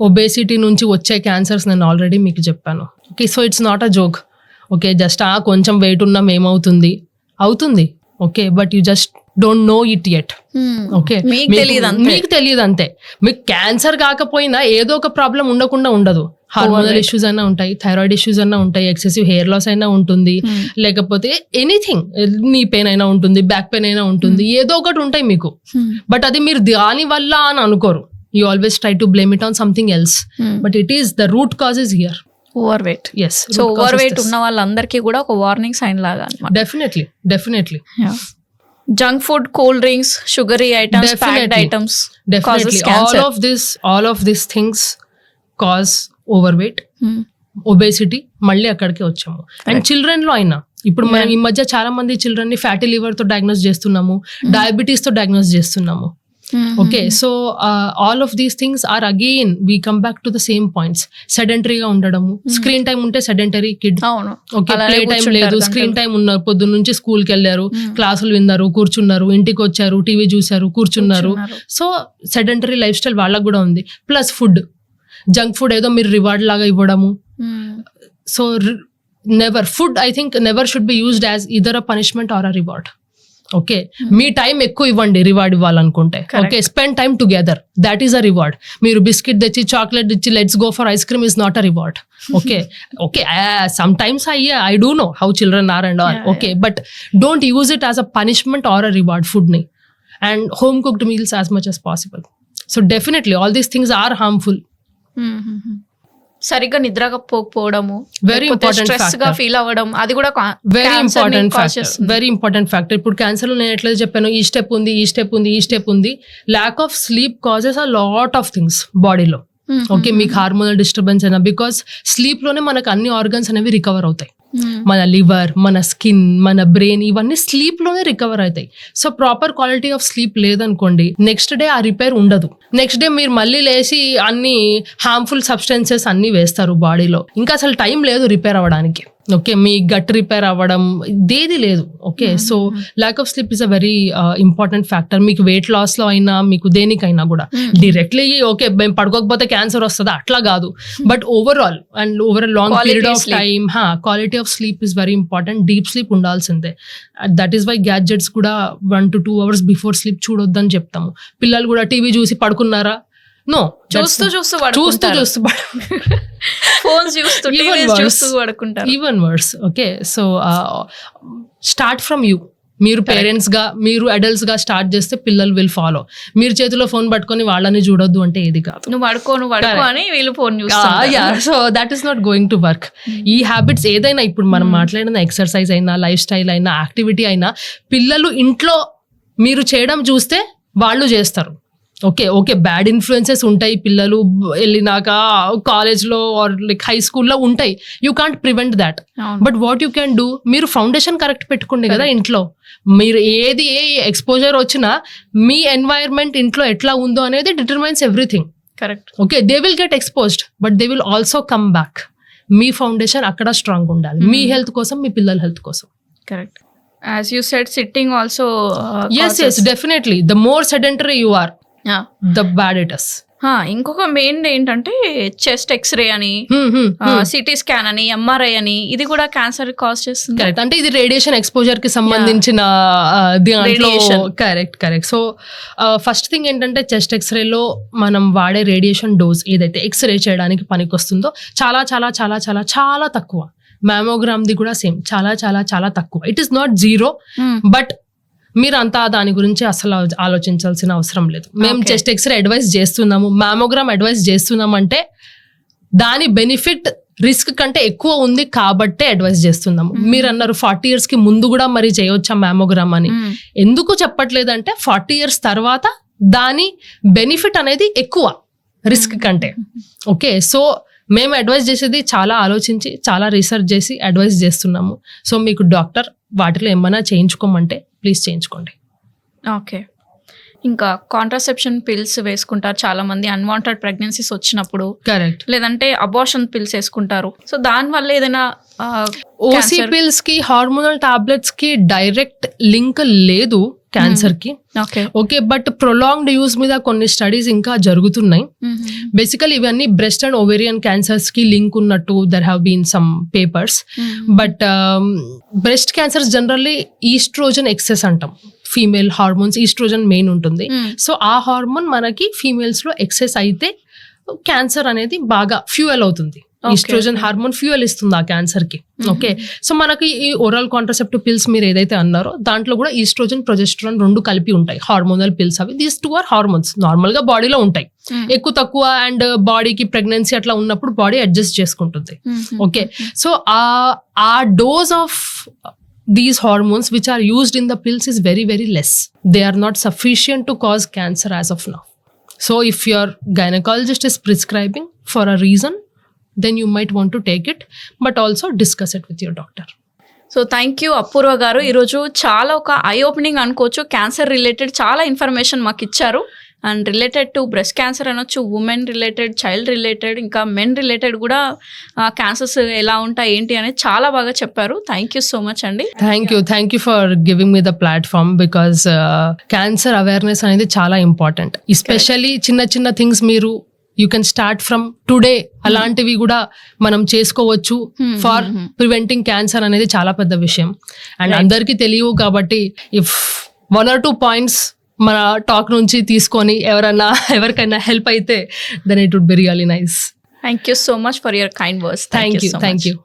Obesity నుంచి వచ్చే క్యాన్సర్స్ నేను ఆల్రెడీ మీకు చెప్పాను. Okay, so it's not a joke. Okay, just కొంచెం wait ఉన్నాం ఏమవుతుంది, అవుతుంది. Okay, but you just don't know it yet. Okay, మీకు తెలియదు అంతే. మీకు క్యాన్సర్ కాకపోయినా ఏదో ఒక ప్రాబ్లం ఉండకుండా ఉండదు. హార్మోనల్ ఇష్యూస్ అయినా ఉంటాయి, థైరాయిడ్ ఇష్యూస్ అయినా ఉంటాయి, ఎక్సెసివ్ హెయిర్ లాస్ అయినా ఉంటుంది, లేకపోతే ఎనీథింగ్, నీ పెయిన్ అయినా ఉంటుంది, బ్యాక్ పెయిన్ అయినా ఉంటుంది, ఏదో ఒకటి ఉంటాయి మీకు. బట్ అది మీరు దాని వల్ల అని అనుకోరు. You always try to blame it on something else, but it is the root cause is here. Overweight. Yes. So overweight ఉన్న వాళ్ళందరికీ కూడా ఒక వార్నింగ్ సైన్ లాగా అన్నమాట. Definitely. Junk food, cool drinks, sugary items, packed Definitely. items Definitely. causes cancer. All of these things cause overweight, obesity. మళ్ళీ అక్కడికి వచ్చాము. And children లో అయినా ఇప్పుడు మనం ఈ మధ్య చాలా మంది చిల్డ్రన్ ని ఫ్యాటీ లివర్ తో డయాగ్నోస్ చేస్తున్నాము, డయాబెటీస్ తో డయాగ్నోస్ చేస్తున్నాము. Okay, so all of these things are again we come back to the same points. సెడెంటరీగా ఉండడము, స్క్రీన్ టైం ఉంటే సెడెంటరీ కిడ్. అవును, ఓకే, ప్లే టైం లేదు, స్క్రీన్ టైం ఉన్నారు, పొద్దున్న నుంచి స్కూల్కి వెళ్ళారు, క్లాసులు విన్నారు, కూర్చున్నారు, ఇంటికి వచ్చారు, టీవీ చూసారు, కూర్చున్నారు. సో సెడెంటరీ లైఫ్ స్టైల్ వాళ్ళకు కూడా ఉంది. ప్లస్ ఫుడ్, జంక్ ఫుడ్ ఏదో మీరు రివార్డ్ లాగా ఇవ్వడము. So never food I think never should be used as either a punishment or a reward. Okay, మీ టైం ఎక్కువ ఇవ్వండి రివార్డ్ ఇవ్వాలనుకుంటే. Okay, spend time together, that is a reward. మీరు biscuit తెచ్చి, చాక్లెట్ తెచ్చి, let's go for ice cream is not a reward. Okay, okay, sometimes I do know how children are and all. Okay, but don't use it as a punishment or a reward food ని. And home cooked meals as much as possible. So definitely all these things are harmful. సరిగ్గా నిద్రపోకపోవడము, Very important stress గా factor. Feel అవ్వడం, అది కూడా very important factor. ఇప్పుడు cancer లో నేను ఎట్లా చెప్పాను, ఈ స్టెప్ ఉంది, ఈ స్టెప్ ఉంది, ఈ స్టెప్ ఉంది. Lack of sleep causes a lot of things బాడీలో. ఓకే, మీకు హార్మోనల్ డిస్టర్బెన్స్ అయినా, బికాస్ స్లీప్ లోనే మనకు అన్ని ఆర్గన్స్ అనేవి రికవర్ అవుతాయి. మన లివర్, మన స్కిన్, మన బ్రెయిన్, ఇవన్నీ స్లీప్ లోనే రికవర్ అవుతాయి. So proper quality of sleep లేదనుకోండి, నెక్స్ట్ డే ఆ రిపేర్ ఉండదు. నెక్స్ట్ డే మీరు మళ్ళీ లేచి అన్ని హార్మ్ఫుల్ సబ్స్టెన్సెస్ అన్ని వేస్తారు బాడీలో. ఇంకా అసలు టైం లేదు రిపేర్ అవ్వడానికి. ఓకే, మీ గట్ రిపేర్ అవ్వడం ఇదేది లేదు. Okay, so lack of sleep is a very important factor. మీకు వెయిట్ లాస్ లో అయినా, మీకు దేనికైనా కూడా డైరెక్ట్లీ ఓకే మేము పడుకోకపోతే క్యాన్సర్ వస్తుందా అట్లా కాదు. But overall and over long period of time quality of sleep is very important. Deep sleep ఉండాల్సిందే. దట్ ఈస్ వై గ్యాడ్జెట్స్ కూడా 1 to 2 hours బిఫోర్ స్లీప్ చూడొద్దని చెప్తాము. పిల్లలు కూడా టీవీ చూసి పడుకున్నారా, నో, చూస్తూ ఫోన్స్ చూస్తూ పడుకుంటారు. Even worse. Okay, so start from you. మీరు పేరెంట్స్ గా, మీరు అడల్ట్స్ గా స్టార్ట్ చేస్తే పిల్లలు విల్ ఫాలో. మీరు చేతిలో ఫోన్ పట్టుకొని వాళ్ళని చూడొద్దు అంటే ఏది కాదు. నువ్వు పడుకో అని వీళ్ళు ఫోన్ చూస్తారు. So that is not going to work. ఈ హ్యాబిట్స్ ఏదైనా, ఇప్పుడు మనం మాట్లాడిన ఎక్సర్సైజ్ అయినా, లైఫ్ స్టైల్ అయినా, యాక్టివిటీ అయినా, పిల్లలు ఇంట్లో మీరు చేయడం చూస్తే వాళ్ళు చేస్తారు. ఓకే, బ్యాడ్ ఇన్ఫ్లుయెన్సెస్ ఉంటాయి, పిల్లలు వెళ్ళినాక కాలేజ్లో ఆర్ లైక్ హై స్కూల్లో ఉంటాయి. You can't prevent that. But what you can do, మీరు ఫౌండేషన్ కరెక్ట్ పెట్టుకోండి కదా ఇంట్లో. మీరు ఏ ఎక్స్పోజర్ వచ్చినా మీ ఎన్వైర్న్మెంట్ ఇంట్లో ఎట్లా ఉందో అనేది determines everything. Correct. Okay, they will get exposed but they will also come back. Me foundation అక్కడ స్ట్రాంగ్ ఉండాలి, మీ హెల్త్ కోసం, మీ పిల్లల హెల్త్ కోసం. Correct. As you said, sitting also yes, definitely. The more sedentary you are, the bad it is. ఇంకొక main ఏంటంటే chest x ray అని, CT scan అని, MRI అని, ఇది కూడా క్యాన్సర్ కాజ్ చేస్తుంది. కరెక్ట్, అంటే ఇది రేడియేషన్ ఎక్స్పోజర్ కి సంబంధించిన కరెక్ట్. సో ఫస్ట్ థింగ్ ఏంటంటే చెస్ట్ ఎక్స్రేలో మనం వాడే రేడియేషన్ డోస్ ఏదైతే ఎక్స్రే చేయడానికి పనికొస్తుందో చాలా చాలా చాలా చాలా చాలా తక్కువ. మ్యామోగ్రామ్ది కూడా సేమ్, చాలా చాలా చాలా తక్కువ. It is not zero, but మీరంతా దాని గురించి అసలు ఆలోచించాల్సిన అవసరం లేదు. మేము చెస్ట్ ఎక్స్రే అడ్వైస్ చేస్తున్నాము, మ్యామోగ్రామ్ అడ్వైస్ చేస్తున్నాం అంటే దాని బెనిఫిట్ రిస్క్ కంటే ఎక్కువ ఉంది కాబట్టే అడ్వైస్ చేస్తున్నాము. మీరు అన్నారు 40 years కి ముందు కూడా మరి చేయొచ్చా మ్యామోగ్రామ్ అని. ఎందుకు చెప్పట్లేదంటే 40 years తర్వాత దాని బెనిఫిట్ అనేది ఎక్కువ రిస్క్ కంటే. ఓకే, సో మేము అడ్వైస్ చేసేది చాలా ఆలోచించి, చాలా రీసెర్చ్ చేసి అడ్వైస్ చేస్తున్నాము. సో మీకు డాక్టర్ వాటిలో ఏమైనా చేయించుకోమంటే ప్లీజ్ చేయించుకోండి. ఓకే, ఇంకా కాంట్రాసెప్షన్ పిల్స్ వేసుకుంటారు చాలా మంది అన్వాంటెడ్ ప్రెగ్నెన్సీస్ వచ్చినప్పుడు. కరెక్ట్. లేదంటే అబార్షన్ పిల్స్ వేసుకుంటారు. సో దాని వల్ల ఏదైనా ఓసీ పిల్స్ కి, హార్మోనల్ టాబ్లెట్స్ కి డైరెక్ట్ లింక్ లేదు క్యాన్సర్ కి. ఓకే, బట్ ప్రొలాంగ్డ్ యూజ్ మీద కొన్ని స్టడీస్ ఇంకా జరుగుతున్నాయి. బేసికల్ ఇవన్నీ బ్రెస్ట్ అండ్ ఓవేరియన్ క్యాన్సర్స్ కి లింక్ ఉన్నట్టు there have been some papers. But breast cancers generally oestrogen excess అంటాం. ఫీమేల్ హార్మోన్స్ ఈస్ట్రోజన్ మెయిన్ ఉంటుంది. సో ఆ హార్మోన్ మనకి ఫీమేల్స్ లో ఎక్సెస్ అయితే క్యాన్సర్ అనేది బాగా ఫ్యూయల్ అవుతుంది. ఈస్ట్రోజన్ హార్మోన్ ఫ్యూయల్ ఇస్తుంది ఆ క్యాన్సర్ కి. ఓకే, సో మనకి ఈ ఓరల్ కాంట్రాసెప్టివ్ పిల్స్ మీరు ఏదైతే అన్నారో దాంట్లో కూడా ఈస్ట్రోజన్, ప్రొజెస్టరాన్ రెండు కలిపి ఉంటాయి. హార్మోనల్ పిల్స్ అవి. దీస్ 2 ఆర్ హార్మోన్స్, నార్మల్ గా బాడీలో ఉంటాయి. ఎక్కువ తక్కువ అండ్ బాడీకి ప్రెగ్నెన్సీ అట్లా ఉన్నప్పుడు బాడీ అడ్జస్ట్ చేసుకుంటుంది. ఓకే, సో ఆ dose of these hormones which are used in the pills is very, very less. They are not sufficient to cause cancer as of now. So if your gynecologist is prescribing for a reason, then you might want to take it, but also discuss it with your doctor. So thank you Apoorva గారు. ఈరోజు చాలా ఒక eye opening అనుకోవచ్చు. Cancer related చాలా information మాకు ఇచ్చారు. And related to breast cancer అనొచ్చు, women related, child related, ఇంకా మెన్ రిలేటెడ్ కూడా క్యాన్సర్స్ ఎలా ఉంటాయి ఏంటి అనేది చాలా బాగా చెప్పారు. థ్యాంక్ యూ సో మచ్ అండి. Thank you for giving me the platform, because cancer awareness అనేది చాలా ఇంపార్టెంట్. ఎస్పెషల్లీ చిన్న చిన్న థింగ్స్ మీరు you can start from today, అలాంటివి కూడా మనం చేసుకోవచ్చు ఫార్ ప్రివెంటింగ్ క్యాన్సర్ అనేది చాలా పెద్ద విషయం. అండ్ అందరికీ తెలియవు కాబట్టి ఇఫ్ 1 or 2 పాయింట్స్ మన టాక్ నుంచి తీసుకొని ఎవరికైనా హెల్ప్ అయితే then it would be really nice. Thank you so much for your kind words. Thank you.